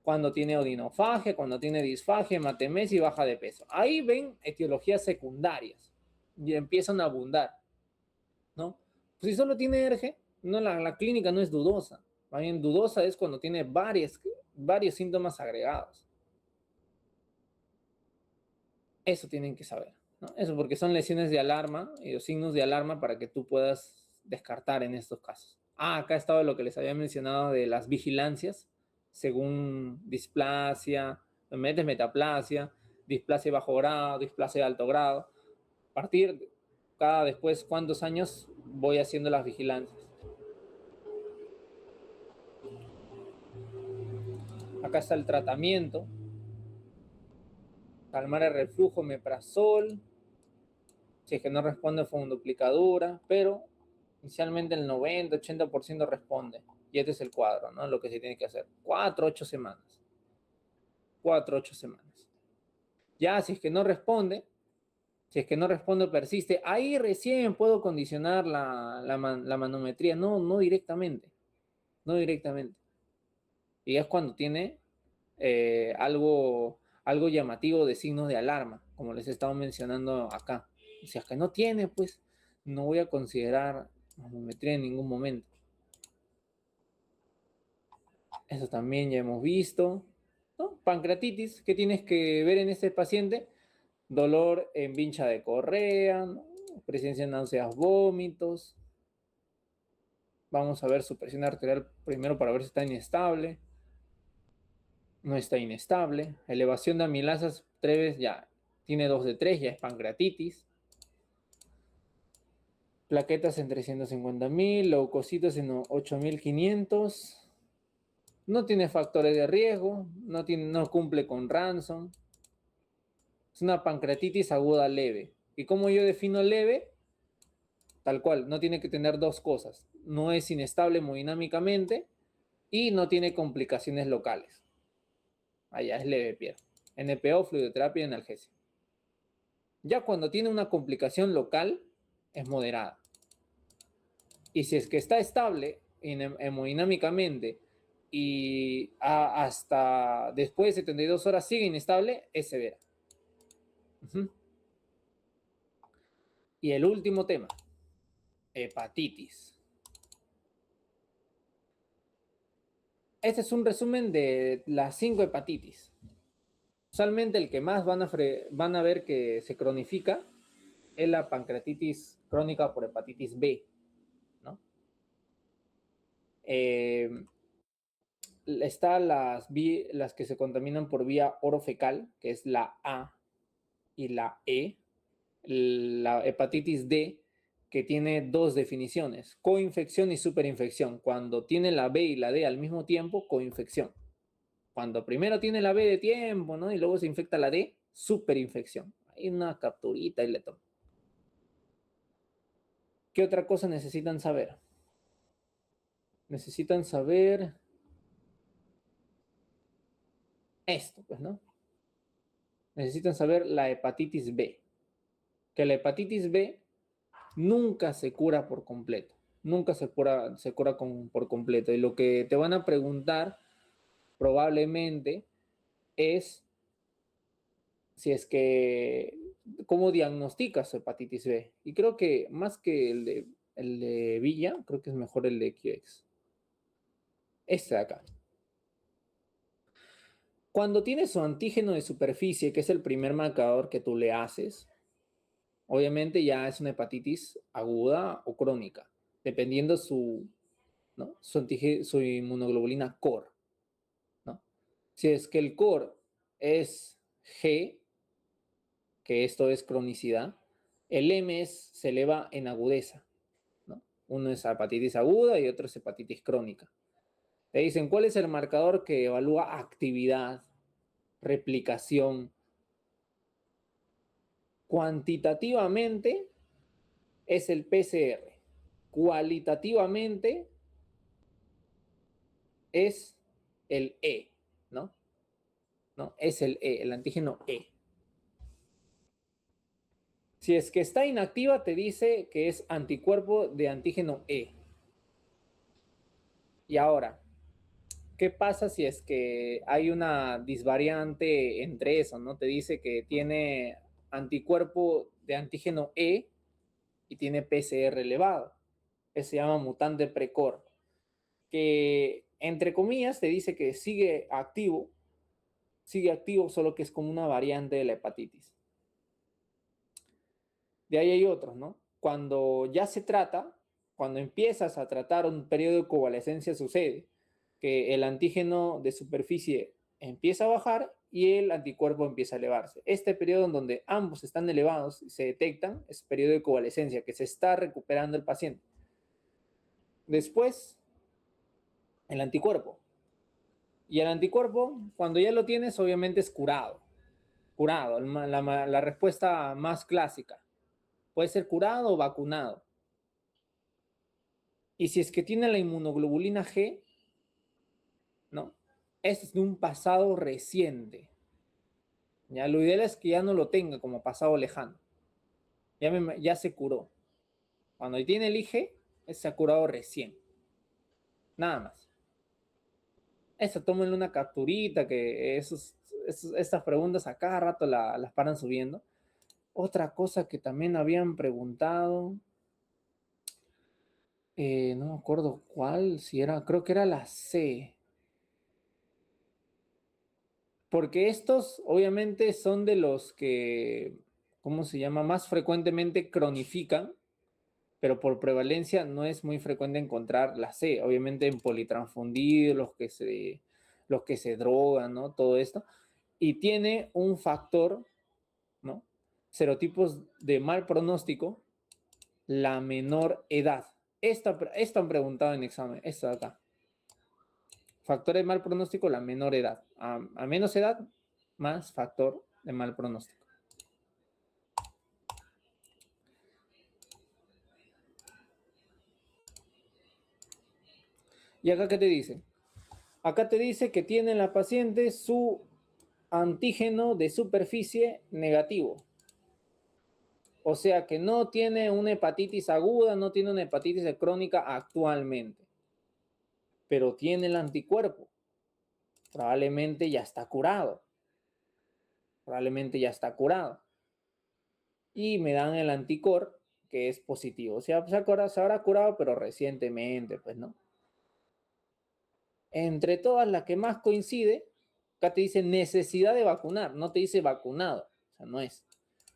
Cuando tiene odinofagia, cuando tiene disfagia, hematemesis y baja de peso. Ahí ven etiologías secundarias y empiezan a abundar, ¿no? Pues si solo tiene ERGE, no, la clínica no es dudosa. Más bien dudosa es cuando tiene varios síntomas agregados. Eso tienen que saber, ¿no? Eso porque son lesiones de alarma y los signos de alarma para que tú puedas descartar en estos casos. Acá estaba lo que les había mencionado de las vigilancias, según displasia, metaplasia, displasia de bajo grado, displasia de alto grado. A partir de cada después cuántos años voy haciendo las vigilancias. Acá está el tratamiento, calmar el reflujo, meprazol. Si es que no responde duplicadura, pero inicialmente el 90-80% responde. Y este es el cuadro, ¿no? Lo que se tiene que hacer. 4-8 semanas. 4-8 semanas. Ya, si es que no responde, o persiste, ahí recién puedo condicionar la manometría. No directamente. No directamente. Y es cuando tiene algo llamativo de signos de alarma, como les he estado mencionando acá. Si es que no tiene, pues no voy a considerar manometría en ningún momento. Eso también ya hemos visto, ¿no? Pancreatitis, ¿qué tienes que ver en este paciente? Dolor en vincha de correa, ¿no? Presencia de náuseas, vómitos. Vamos a ver su presión arterial primero para ver si está inestable. no está inestable. Elevación de amilasas breves ya tiene 2 de 3, ya es pancreatitis. Plaquetas en 350.000, leucocitos en 8.500. No tiene factores de riesgo, no cumple con Ransom. Es una pancreatitis aguda leve. ¿Y cómo yo defino leve? Tal cual, no tiene que tener dos cosas. No es inestable hemodinámicamente y no tiene complicaciones locales. Allá es leve, Pierre. NPO, fluidoterapia y analgesia. Ya cuando tiene una complicación local, es moderada. Y si es que está estable hemodinámicamente y hasta después de 72 horas sigue inestable, es severa. Y el último tema, hepatitis. Este es un resumen de las 5 hepatitis. Usualmente el que más van a ver que se cronifica es la pancreatitis crónica por hepatitis B, ¿no? Están las que se contaminan por vía orofecal, que es la A y la E. La hepatitis D, que tiene 2 definiciones, coinfección y superinfección. Cuando tiene la B y la D al mismo tiempo, coinfección. Cuando primero tiene la B de tiempo, ¿no? Y luego se infecta la D, superinfección. Hay una capturita y le tomo. ¿Qué otra cosa necesitan saber? Necesitan saber esto, pues, ¿no? Necesitan saber la hepatitis B. Que la hepatitis B nunca se cura por completo. Nunca se cura por completo. Y lo que te van a preguntar probablemente es si es que cómo diagnosticas hepatitis B. Y creo que más que el de Villa, creo que es mejor el de QX. Este de acá. Cuando tienes su antígeno de superficie, que es el primer marcador que tú le haces, obviamente ya es una hepatitis aguda o crónica, dependiendo ¿no? su inmunoglobulina core, ¿no? Si es que el core es G, que esto es cronicidad, el M se eleva en agudeza, ¿no? Uno es hepatitis aguda y otro es hepatitis crónica. Te dicen, ¿cuál es el marcador que evalúa actividad, replicación? Cuantitativamente es el PCR. Cualitativamente es el E, ¿no? ¿No? Es el E, el antígeno E. Si es que está inactiva, te dice que es anticuerpo de antígeno E. Y ahora, ¿qué pasa si es que hay una disvariante entre eso, ¿no? Te dice que tiene anticuerpo de antígeno E y tiene PCR elevado. Eso se llama mutante precoz, que entre comillas te dice que sigue activo, solo que es como una variante de la hepatitis. De ahí hay otros, ¿no? Cuando ya se trata, cuando empiezas a tratar un periodo de convalescencia sucede que el antígeno de superficie empieza a bajar y el anticuerpo empieza a elevarse. Este periodo en donde ambos están elevados y se detectan es periodo de convalescencia, que se está recuperando el paciente. Después, el anticuerpo. Y el anticuerpo, cuando ya lo tienes, obviamente es curado. Curado, la respuesta más clásica. Puede ser curado o vacunado. Y si es que tiene la inmunoglobulina G, ¿no? Es de un pasado reciente. ¿Ya? Lo ideal es que ya no lo tenga como pasado lejano. Ya se curó. Cuando tiene el IG, se ha curado recién. Nada más. Eso, tómenle una capturita, que estas preguntas a cada rato las paran subiendo. Otra cosa que también habían preguntado, no me acuerdo cuál, si era, creo que era la C. Porque estos obviamente son de los que, ¿cómo se llama? Más frecuentemente cronifican, pero por prevalencia no es muy frecuente encontrar la C. Obviamente en politransfundidos, los que se drogan, ¿no? Todo esto. Y tiene un factor, ¿no? Serotipos de mal pronóstico, la menor edad. Esta han preguntado en examen, esta de acá. Factor de mal pronóstico, la menor edad. A menos edad, más factor de mal pronóstico. ¿Y acá qué te dice? Acá te dice que tiene en la paciente su antígeno de superficie negativo. O sea que no tiene una hepatitis aguda, no tiene una hepatitis crónica actualmente. Pero tiene el anticuerpo. Probablemente ya está curado. Probablemente ya está curado. Y me dan el anticor, que es positivo. O sea, se habrá curado, pero recientemente, pues, ¿no? Entre todas, las que más coincide, acá te dice necesidad de vacunar, no te dice vacunado. O sea, no es.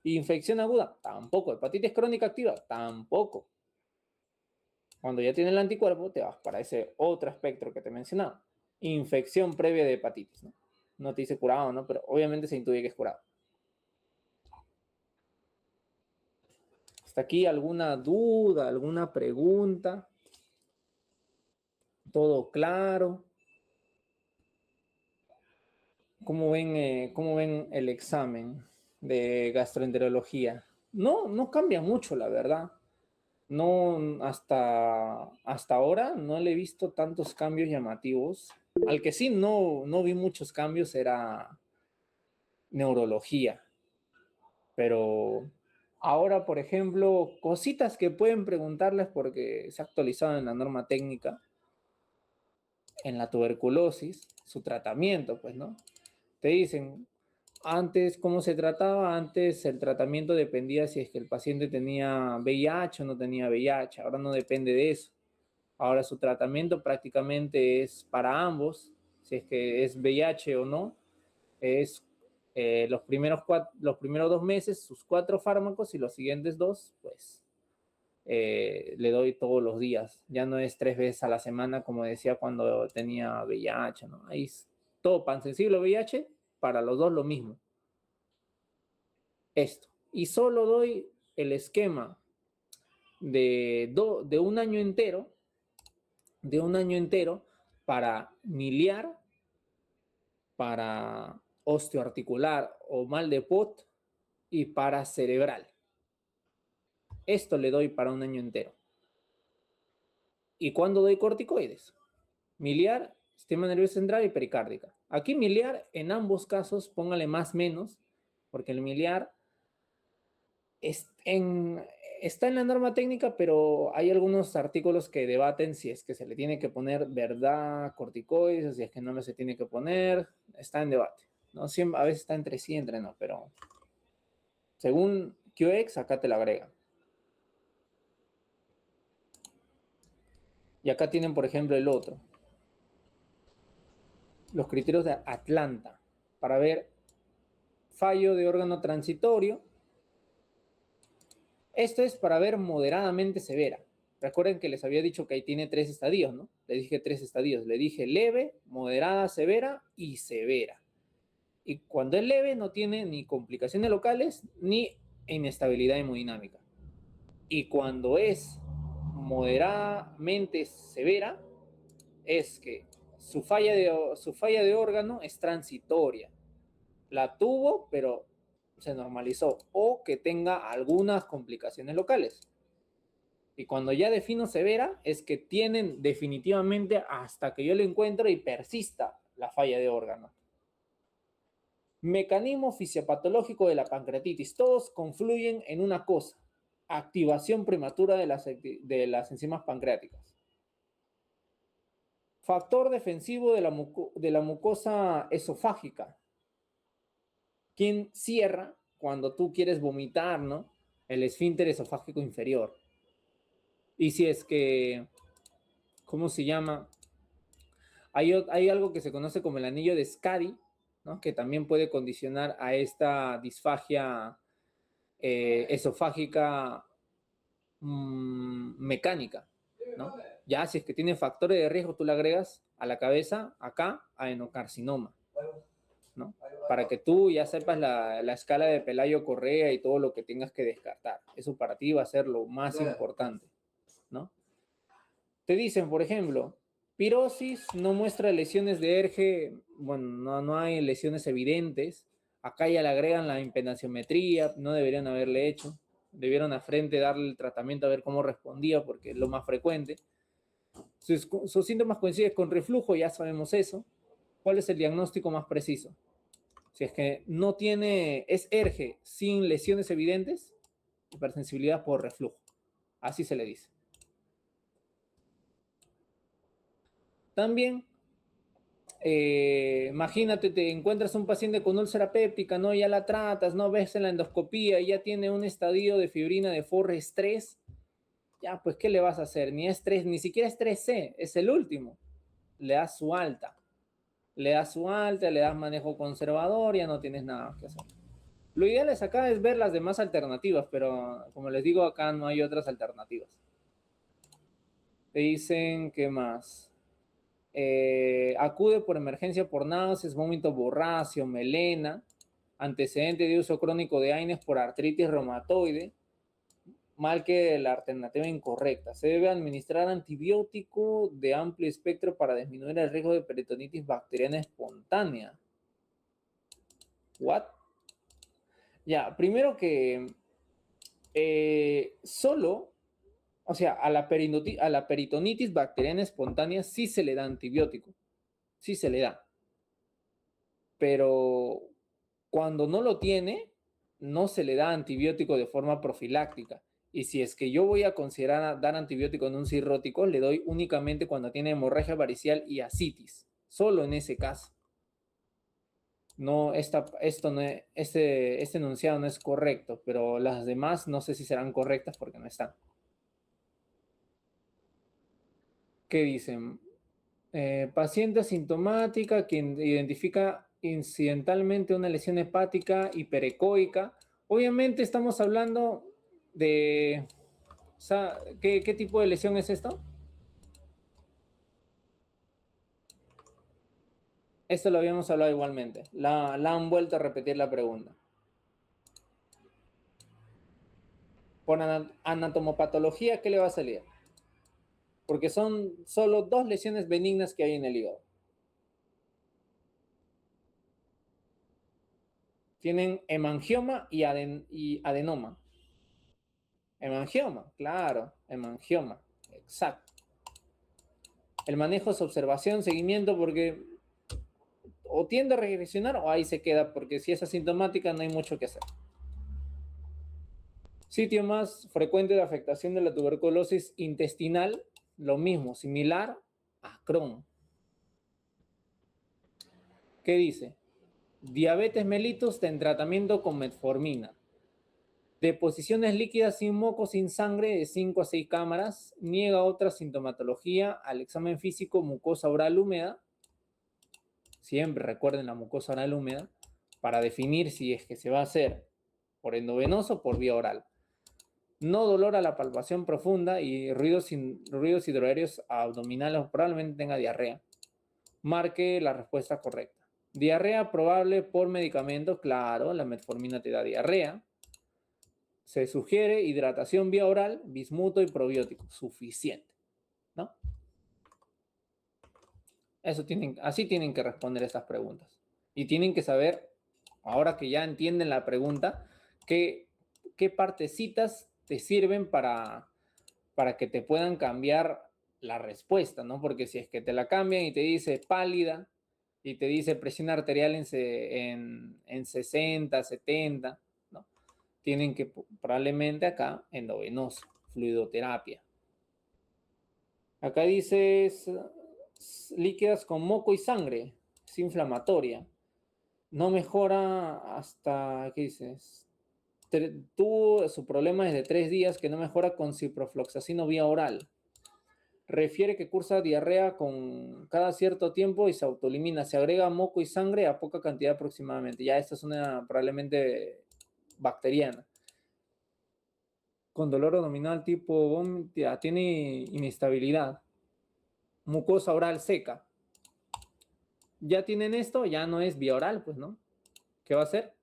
Infección aguda, tampoco. Hepatitis crónica activa, tampoco. Cuando ya tienes el anticuerpo, te vas para ese otro espectro que te mencionaba. Infección previa de hepatitis, ¿no? No te dice curado, ¿no? Pero obviamente se intuye que es curado. ¿Hasta aquí alguna duda, alguna pregunta? ¿Todo claro? ¿Cómo ven el examen de gastroenterología? No cambia mucho, la verdad. No, hasta ahora no le he visto tantos cambios llamativos. Al que sí no vi muchos cambios era neurología. Pero ahora, por ejemplo, cositas que pueden preguntarles porque se ha actualizado en la norma técnica, en la tuberculosis, su tratamiento, pues, ¿no? Te dicen, antes, ¿cómo se trataba? Antes el tratamiento dependía si es que el paciente tenía VIH o no tenía VIH. Ahora no depende de eso. Ahora su tratamiento prácticamente es para ambos, si es que es VIH o no. Es los primeros 2 meses, sus 4 fármacos y los siguientes 2, pues le doy todos los días. Ya no es 3 veces a la semana como decía cuando tenía VIH, ¿no? Ahí es todo pansensible o VIH, para los dos lo mismo. Esto. Y solo doy el esquema de un año entero, para miliar, para osteoarticular o mal de Pot y para cerebral. Esto le doy para un año entero. ¿Y cuándo doy corticoides? Miliar, sistema nervioso central y pericárdica. Aquí miliar, en ambos casos, póngale más menos, porque el miliar está en la norma técnica, pero hay algunos artículos que debaten si es que se le tiene que poner verdad corticoides o si es que no se tiene que poner. Está en debate, ¿no? Siempre, a veces está entre sí y entre no, pero según QX, acá te la agregan. Y acá tienen, por ejemplo, el otro. Los criterios de Atlanta para ver fallo de órgano transitorio. Esto es para ver moderadamente severa. Recuerden que les había dicho que ahí tiene 3 estadios, ¿no? Les dije 3 estadios. Le dije leve, moderada, severa y severa. Y cuando es leve no tiene ni complicaciones locales ni inestabilidad hemodinámica. Y cuando es moderadamente severa, es que su falla de órgano es transitoria. La tuvo, pero se normalizó. O que tenga algunas complicaciones locales. Y cuando ya defino severa, es que tienen definitivamente hasta que yo lo encuentre y persista la falla de órgano. Mecanismo fisiopatológico de la pancreatitis. Todos confluyen en una cosa: activación prematura de las enzimas pancreáticas. Factor defensivo de la mucosa esofágica. ¿Quién cierra cuando tú quieres vomitar, ¿no? El esfínter esofágico inferior. Y si es que, ¿cómo se llama? Hay algo que se conoce como el anillo de Scadi, ¿no? Que también puede condicionar a esta disfagia esofágica mecánica, ¿no? Ya si es que tiene factores de riesgo, tú le agregas a la cabeza, acá, adenocarcinoma, ¿no? Para que tú ya sepas la escala de Pelayo Correa y todo lo que tengas que descartar. Eso para ti va a ser lo más importante, ¿no? Te dicen, por ejemplo, pirosis no muestra lesiones de Erge, bueno, no hay lesiones evidentes. Acá ya le agregan la impedanciometría, no deberían haberle hecho. Debieron a frente darle el tratamiento a ver cómo respondía, porque es lo más frecuente. Sus síntomas coinciden con reflujo, ya sabemos eso. ¿Cuál es el diagnóstico más preciso? Si es que no tiene, es ERGE sin lesiones evidentes, hipersensibilidad por reflujo. Así se le dice. También, imagínate, te encuentras un paciente con úlcera péptica, ¿no? Ya la tratas, ¿no? Ves en la endoscopía, ya tiene un estadio de fibrina de Forres 3. Ya, pues, ¿qué le vas a hacer? Ni estrés, ni siquiera estrés C, es el último. Le das su alta. Le das su alta, le das manejo conservador, ya no tienes nada que hacer. Lo ideal es acá es ver las demás alternativas, pero como les digo, acá no hay otras alternativas. Te dicen, ¿qué más? Acude por emergencia por náuseas, vómito borráceo, melena, antecedente de uso crónico de AINES por artritis reumatoide, mal que la alternativa incorrecta. Se debe administrar antibiótico de amplio espectro para disminuir el riesgo de peritonitis bacteriana espontánea. ¿What? Ya, primero que solo, o sea, a la peritonitis bacteriana espontánea sí se le da antibiótico, sí se le da. Pero cuando no lo tiene, no se le da antibiótico de forma profiláctica. Y si es que yo voy a considerar dar antibiótico en un cirrótico, le doy únicamente cuando tiene hemorragia varicial y ascitis. Solo en ese caso. No, este enunciado no es correcto, pero las demás no sé si serán correctas porque no están. ¿Qué dicen? Paciente asintomática que identifica incidentalmente una lesión hepática hiperecoica. Obviamente estamos hablando de... O sea, ¿qué tipo de lesión es esto? Esto lo habíamos hablado igualmente. La han vuelto a repetir la pregunta. Por anatomopatología, ¿qué le va a salir? Porque son solo 2 lesiones benignas que hay en el hígado. Tienen hemangioma y adenoma. Hemangioma, claro, hemangioma, exacto. El manejo es observación, seguimiento, porque o tiende a regresionar o ahí se queda, porque si es asintomática no hay mucho que hacer. Sitio más frecuente de afectación de la tuberculosis intestinal, lo mismo, similar a Crohn. ¿Qué dice? Diabetes mellitus en tratamiento con metformina. Deposiciones líquidas sin moco, sin sangre, de 5 a 6 cámaras. Niega otra sintomatología al examen físico, mucosa oral húmeda. Siempre recuerden la mucosa oral húmeda para definir si es que se va a hacer por endovenoso o por vía oral. No dolor a la palpación profunda y ruidos hidroaéreos abdominales, probablemente tenga diarrea. Marque la respuesta correcta. Diarrea probable por medicamento, claro, la metformina te da diarrea. Se sugiere hidratación vía oral, bismuto y probiótico, suficiente, ¿no? Así tienen que responder estas preguntas. Y tienen que saber, ahora que ya entienden la pregunta, qué partecitas te sirven para que te puedan cambiar la respuesta, ¿no? Porque si es que te la cambian y te dice pálida y te dice presión arterial en 60, 70, ¿no? Tienen que probablemente acá endovenoso, fluidoterapia. Acá dices líquidas con moco y sangre, es inflamatoria. No mejora hasta, ¿qué dices? Tuvo su problema desde 3 días que no mejora con ciprofloxacino vía oral. Refiere que cursa diarrea con cada cierto tiempo y se autoelimina. Se agrega moco y sangre a poca cantidad aproximadamente. Ya esta es una probablemente bacteriana. Con dolor abdominal tipo vómito, tiene inestabilidad. mucosa oral seca. Ya tienen esto, ya no es vía oral, pues, ¿no? ¿Qué va a ser?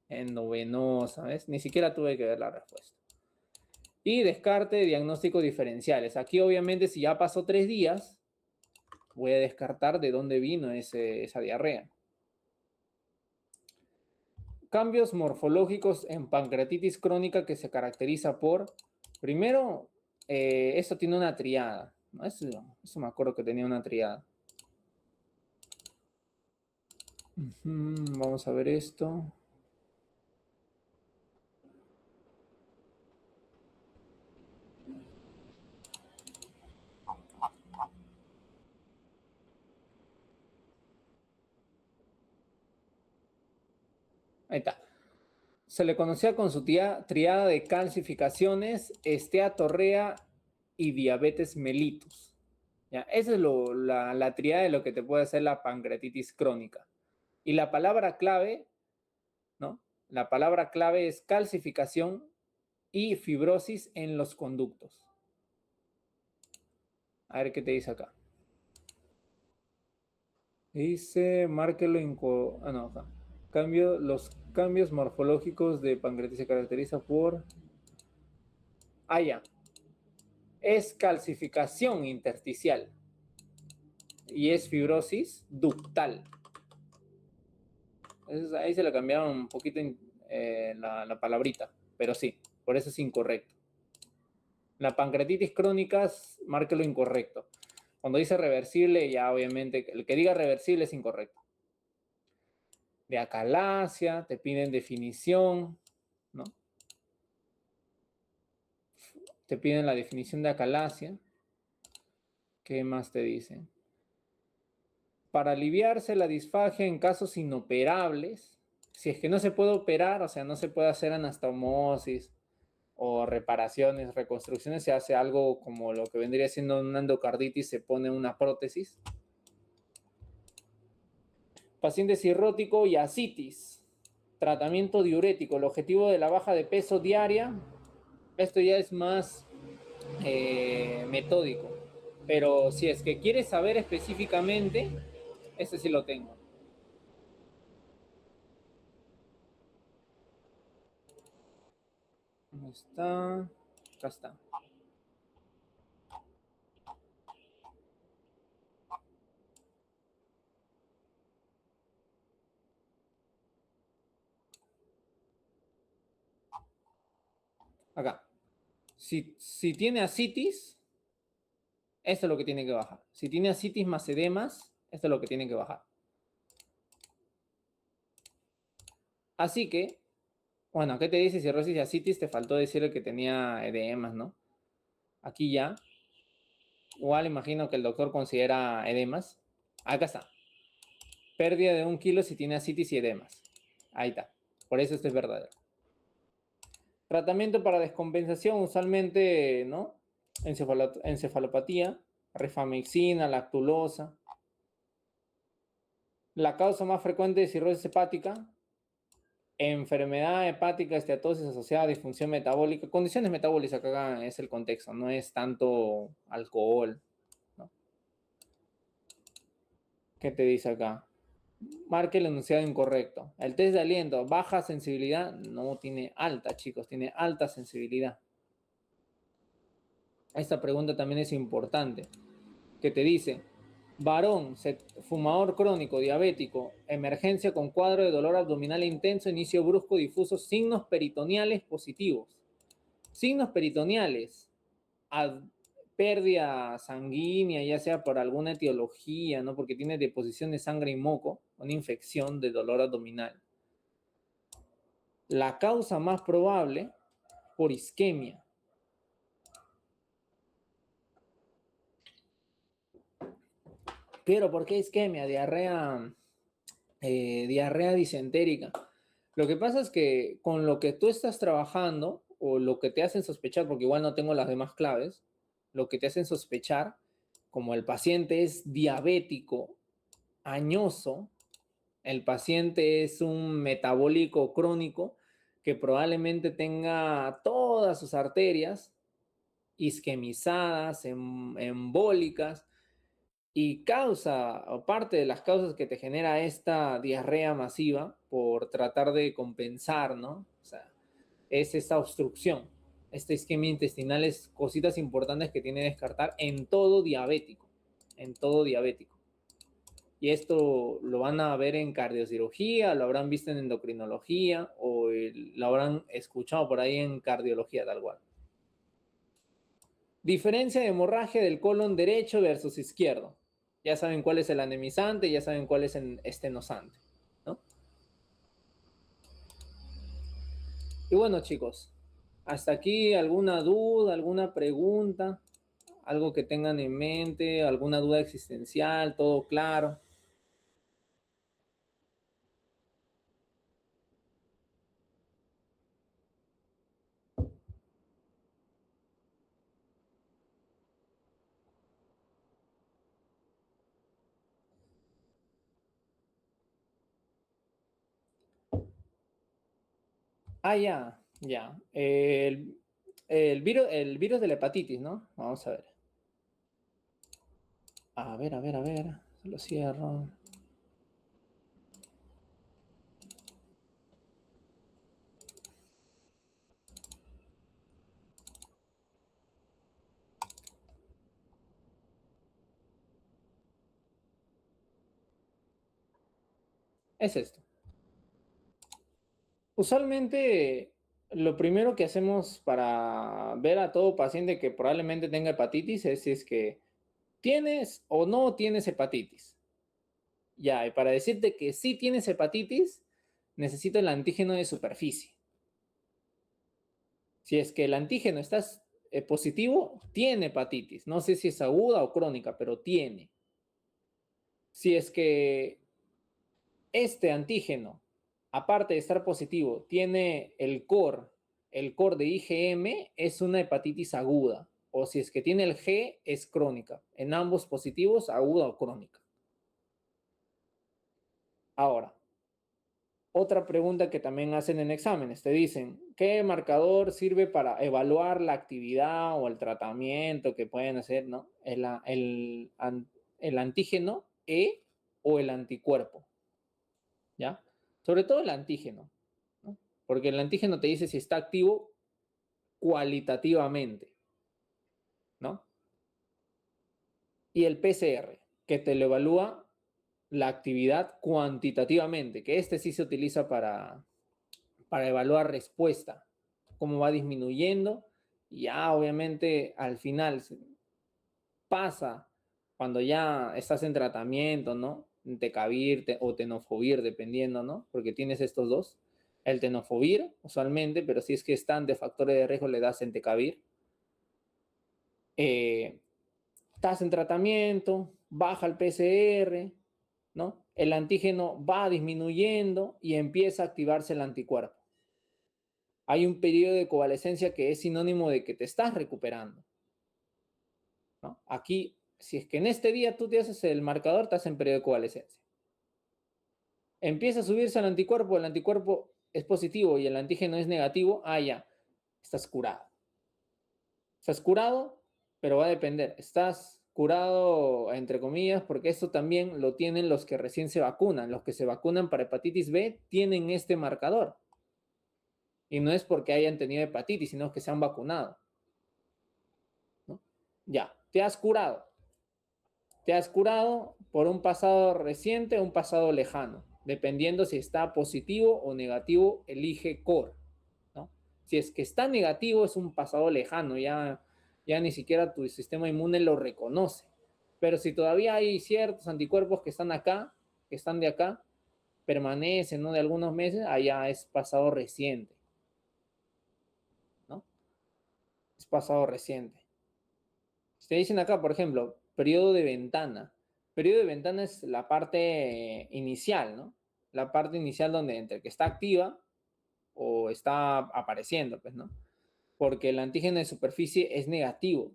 Endovenosa, ¿ves? Ni siquiera tuve que ver la respuesta. Y descarte de diagnósticos diferenciales. Aquí, obviamente, si ya pasó 3 días, voy a descartar de dónde vino esa diarrea. Cambios morfológicos en pancreatitis crónica que se caracteriza por, primero, esto tiene una triada, ¿no? Eso me acuerdo que tenía una triada. Vamos a ver esto. Ahí está. Se le conocía con su triada de calcificaciones, esteatorrea y diabetes mellitus. ¿Ya? Esa es la triada de lo que te puede hacer la pancreatitis crónica. Y la palabra clave, ¿no? La palabra clave es calcificación y fibrosis en los conductos. A ver qué te dice acá. Dice, márquelo en... no, acá. Los cambios morfológicos de pancreatitis se caracteriza por... ya. Es calcificación intersticial y es fibrosis ductal. Entonces, ahí se le cambiaron un poquito la palabrita, pero sí, por eso es incorrecto. La pancreatitis crónica, márquelo incorrecto. Cuando dice reversible, ya obviamente, el que diga reversible es incorrecto. De acalasia, te piden definición, ¿no? Te piden la definición de acalasia. ¿Qué más te dicen? Para aliviarse la disfagia en casos inoperables, si es que no se puede operar, o sea, no se puede hacer anastomosis o reparaciones, reconstrucciones, se hace algo como lo que vendría siendo una endocarditis, se pone una prótesis. Paciente cirrótico y ascitis, tratamiento diurético, el objetivo de la baja de peso diaria, esto ya es más metódico, pero si es que quieres saber específicamente, este sí lo tengo. ¿Dónde está? Acá está. Acá. Si tiene ascitis, esto es lo que tiene que bajar. Si tiene ascitis más edemas, esto es lo que tiene que bajar. Así que, bueno, ¿qué te dice cirrosis y ascitis? Te faltó decir que tenía edemas, ¿no? Aquí ya. Igual imagino que el doctor considera edemas. Acá está. Pérdida de 1 kilo si tiene ascitis y edemas. Ahí está. Por eso esto es verdadero. Tratamiento para descompensación, usualmente, ¿no? Encefalopatía, rifamicina, lactulosa. La causa más frecuente de cirrosis hepática, enfermedad hepática, esteatosis asociada a disfunción metabólica. Condiciones metabólicas acá es el contexto, no es tanto alcohol, ¿no? ¿Qué te dice acá? Marque el enunciado incorrecto. El test de aliento, baja sensibilidad, no tiene alta, chicos, tiene alta sensibilidad. Esta pregunta también es importante. ¿Qué te dice? Varón, fumador crónico, diabético, emergencia con cuadro de dolor abdominal intenso, inicio brusco, difuso, signos peritoneales positivos. Signos peritoneales, pérdida sanguínea, ya sea por alguna etiología, ¿no? Porque tiene deposición de sangre y moco, una infección de dolor abdominal. La causa más probable, por isquemia. Pero ¿por qué isquemia? Diarrea disentérica. Lo que pasa es que con lo que tú estás trabajando o lo que te hacen sospechar, porque igual no tengo las demás claves, lo que te hacen sospechar, como el paciente es diabético, añoso, el paciente es un metabólico crónico que probablemente tenga todas sus arterias isquemizadas, embólicas, Y causa, o parte de las causas que te genera esta diarrea masiva por tratar de compensar, ¿no? O sea, es esta obstrucción. Este isquemia intestinal es cositas importantes que tiene que descartar en todo diabético. En todo diabético. Y esto lo van a ver en cardiocirugía, lo habrán visto en endocrinología o lo habrán escuchado por ahí en cardiología tal cual. Diferencia de hemorragia del colon derecho versus izquierdo. Ya saben cuál es el anemizante, ya saben cuál es el estenosante, ¿no? Y bueno, chicos, hasta aquí alguna duda, alguna pregunta, algo que tengan en mente, alguna duda existencial, todo claro. Ah, ya, ya. El virus de la hepatitis, ¿no? Vamos a ver. A ver. Lo cierro. Es esto. Usualmente, lo primero que hacemos para ver a todo paciente que probablemente tenga hepatitis es si es que tienes o no tienes hepatitis. Ya, y para decirte que sí tienes hepatitis, necesito el antígeno de superficie. Si es que el antígeno está positivo, tiene hepatitis. No sé si es aguda o crónica, pero tiene. Si es que este antígeno, aparte de estar positivo, tiene el core de IgM, es una hepatitis aguda. O si es que tiene el G, es crónica. En ambos positivos, aguda o crónica. Ahora, otra pregunta que también hacen en exámenes, te dicen, ¿qué marcador sirve para evaluar la actividad o el tratamiento que pueden hacer, ¿no? El antígeno E o el anticuerpo, ¿ya? Sobre todo el antígeno, ¿no? Porque el antígeno te dice si está activo cualitativamente, ¿no? Y el PCR, que te lo evalúa la actividad cuantitativamente, que este sí se utiliza para evaluar respuesta, cómo va disminuyendo, y ya obviamente al final pasa cuando ya estás en tratamiento, ¿no? Tecavir o tenofovir, dependiendo, ¿no? Porque tienes estos dos. El tenofovir, usualmente, pero si es que están de factores de riesgo, le das entecavir. Estás en tratamiento, baja el PCR, ¿no? El antígeno va disminuyendo y empieza a activarse el anticuerpo. Hay un periodo de convalescencia que es sinónimo de que te estás recuperando, ¿no? Aquí, si es que en este día tú te haces el marcador, estás en periodo de convalescencia. Empieza a subirse el anticuerpo es positivo y el antígeno es negativo, ya, estás curado. Estás curado, pero va a depender. Estás curado, entre comillas, porque esto también lo tienen los que recién se vacunan. Los que se vacunan para hepatitis B tienen este marcador. Y no es porque hayan tenido hepatitis, sino que se han vacunado, ¿no? Ya, te has curado. Te has curado por un pasado reciente o un pasado lejano, dependiendo si está positivo o negativo el IgE-core, ¿no? Si es que está negativo es un pasado lejano, ya ni siquiera tu sistema inmune lo reconoce. Pero si todavía hay ciertos anticuerpos que están acá, que están de acá, permanecen, ¿no? De algunos meses, allá es pasado reciente, ¿no? Es pasado reciente. Te dicen acá, por ejemplo, periodo de ventana. Periodo de ventana es la parte inicial, ¿no? La parte inicial donde entre que está activa o está apareciendo, pues, ¿no? Porque el antígeno de superficie es negativo,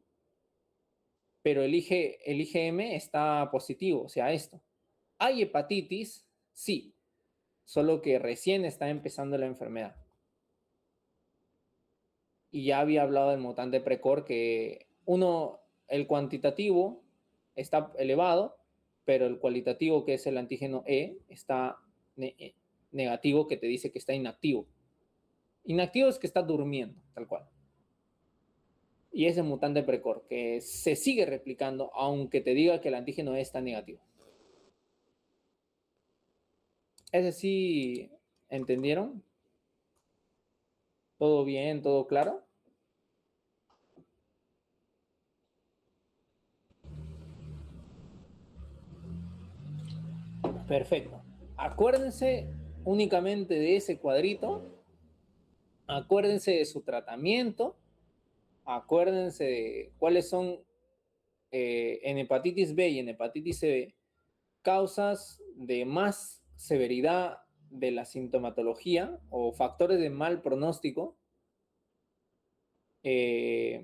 pero el IgM está positivo, o sea, esto. ¿Hay hepatitis? Sí, solo que recién está empezando la enfermedad. Y ya había hablado del mutante precor que el cuantitativo está elevado, pero el cualitativo, que es el antígeno E, está negativo, que te dice que está inactivo. Inactivo es que está durmiendo, tal cual. Y es el mutante precor, que se sigue replicando aunque te diga que el antígeno E está negativo. ¿Ese sí entendieron? ¿Todo bien? ¿Todo claro? Perfecto. Acuérdense únicamente de ese cuadrito. Acuérdense de su tratamiento. Acuérdense de cuáles son en hepatitis B y en hepatitis C causas de más severidad de la sintomatología o factores de mal pronóstico.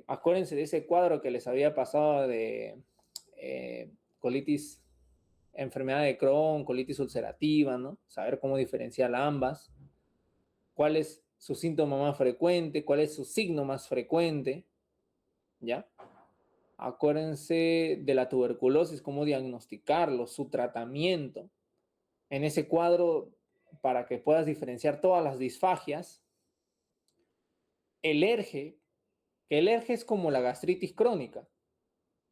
Acuérdense de ese cuadro que les había pasado de colitis, enfermedad de Crohn, colitis ulcerativa, ¿no? Saber cómo diferenciar ambas, cuál es su síntoma más frecuente, cuál es su signo más frecuente, ¿ya? Acuérdense de la tuberculosis, cómo diagnosticarlo, su tratamiento. En ese cuadro, para que puedas diferenciar todas las disfagias, el ERGE, que el ERGE es como la gastritis crónica,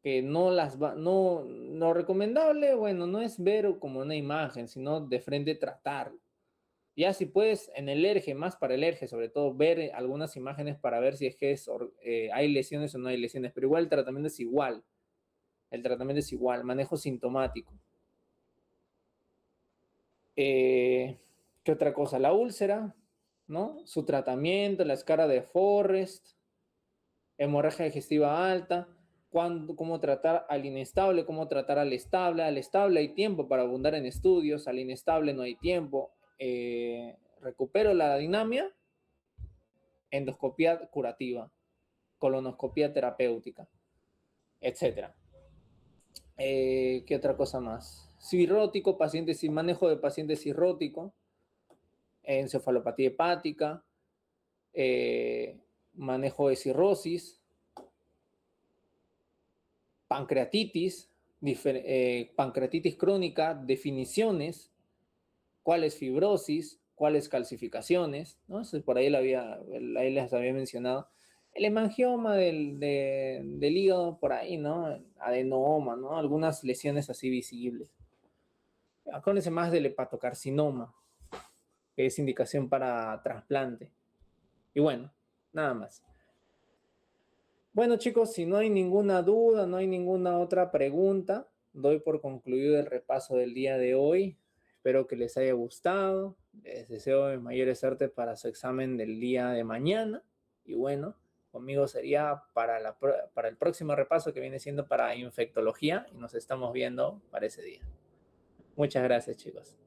que no, lo recomendable, bueno, no es ver como una imagen, sino de frente tratarlo. Ya si puedes en el ERGE, más para el ERGE, sobre todo ver algunas imágenes para ver si es que hay lesiones o no hay lesiones, pero igual el tratamiento es igual. El tratamiento es igual, manejo sintomático. ¿Qué otra cosa? La úlcera, ¿no? Su tratamiento, la escara de Forrest, hemorragia digestiva alta, cómo tratar al inestable, cómo tratar al estable. Al estable hay tiempo para abundar en estudios, al inestable no hay tiempo. Recupero la dinamia, endoscopía curativa, colonoscopía terapéutica, etc. ¿Qué otra cosa más? Cirrótico, pacientes sin manejo de pacientes cirrótico, encefalopatía hepática, manejo de cirrosis, pancreatitis, pancreatitis crónica, definiciones, cuál es fibrosis, cuáles calcificaciones, ¿no? Entonces, por ahí ahí les había mencionado. El hemangioma del hígado, por ahí, ¿no? Adenoma, ¿no? Algunas lesiones así visibles. Acuérdense más del hepatocarcinoma, que es indicación para trasplante. Y bueno, nada más. Bueno, chicos, si no hay ninguna duda, no hay ninguna otra pregunta, doy por concluido el repaso del día de hoy. Espero que les haya gustado. Les deseo mayores suerte para su examen del día de mañana. Y bueno, conmigo sería para el próximo repaso, que viene siendo para infectología, y nos estamos viendo para ese día. Muchas gracias, chicos.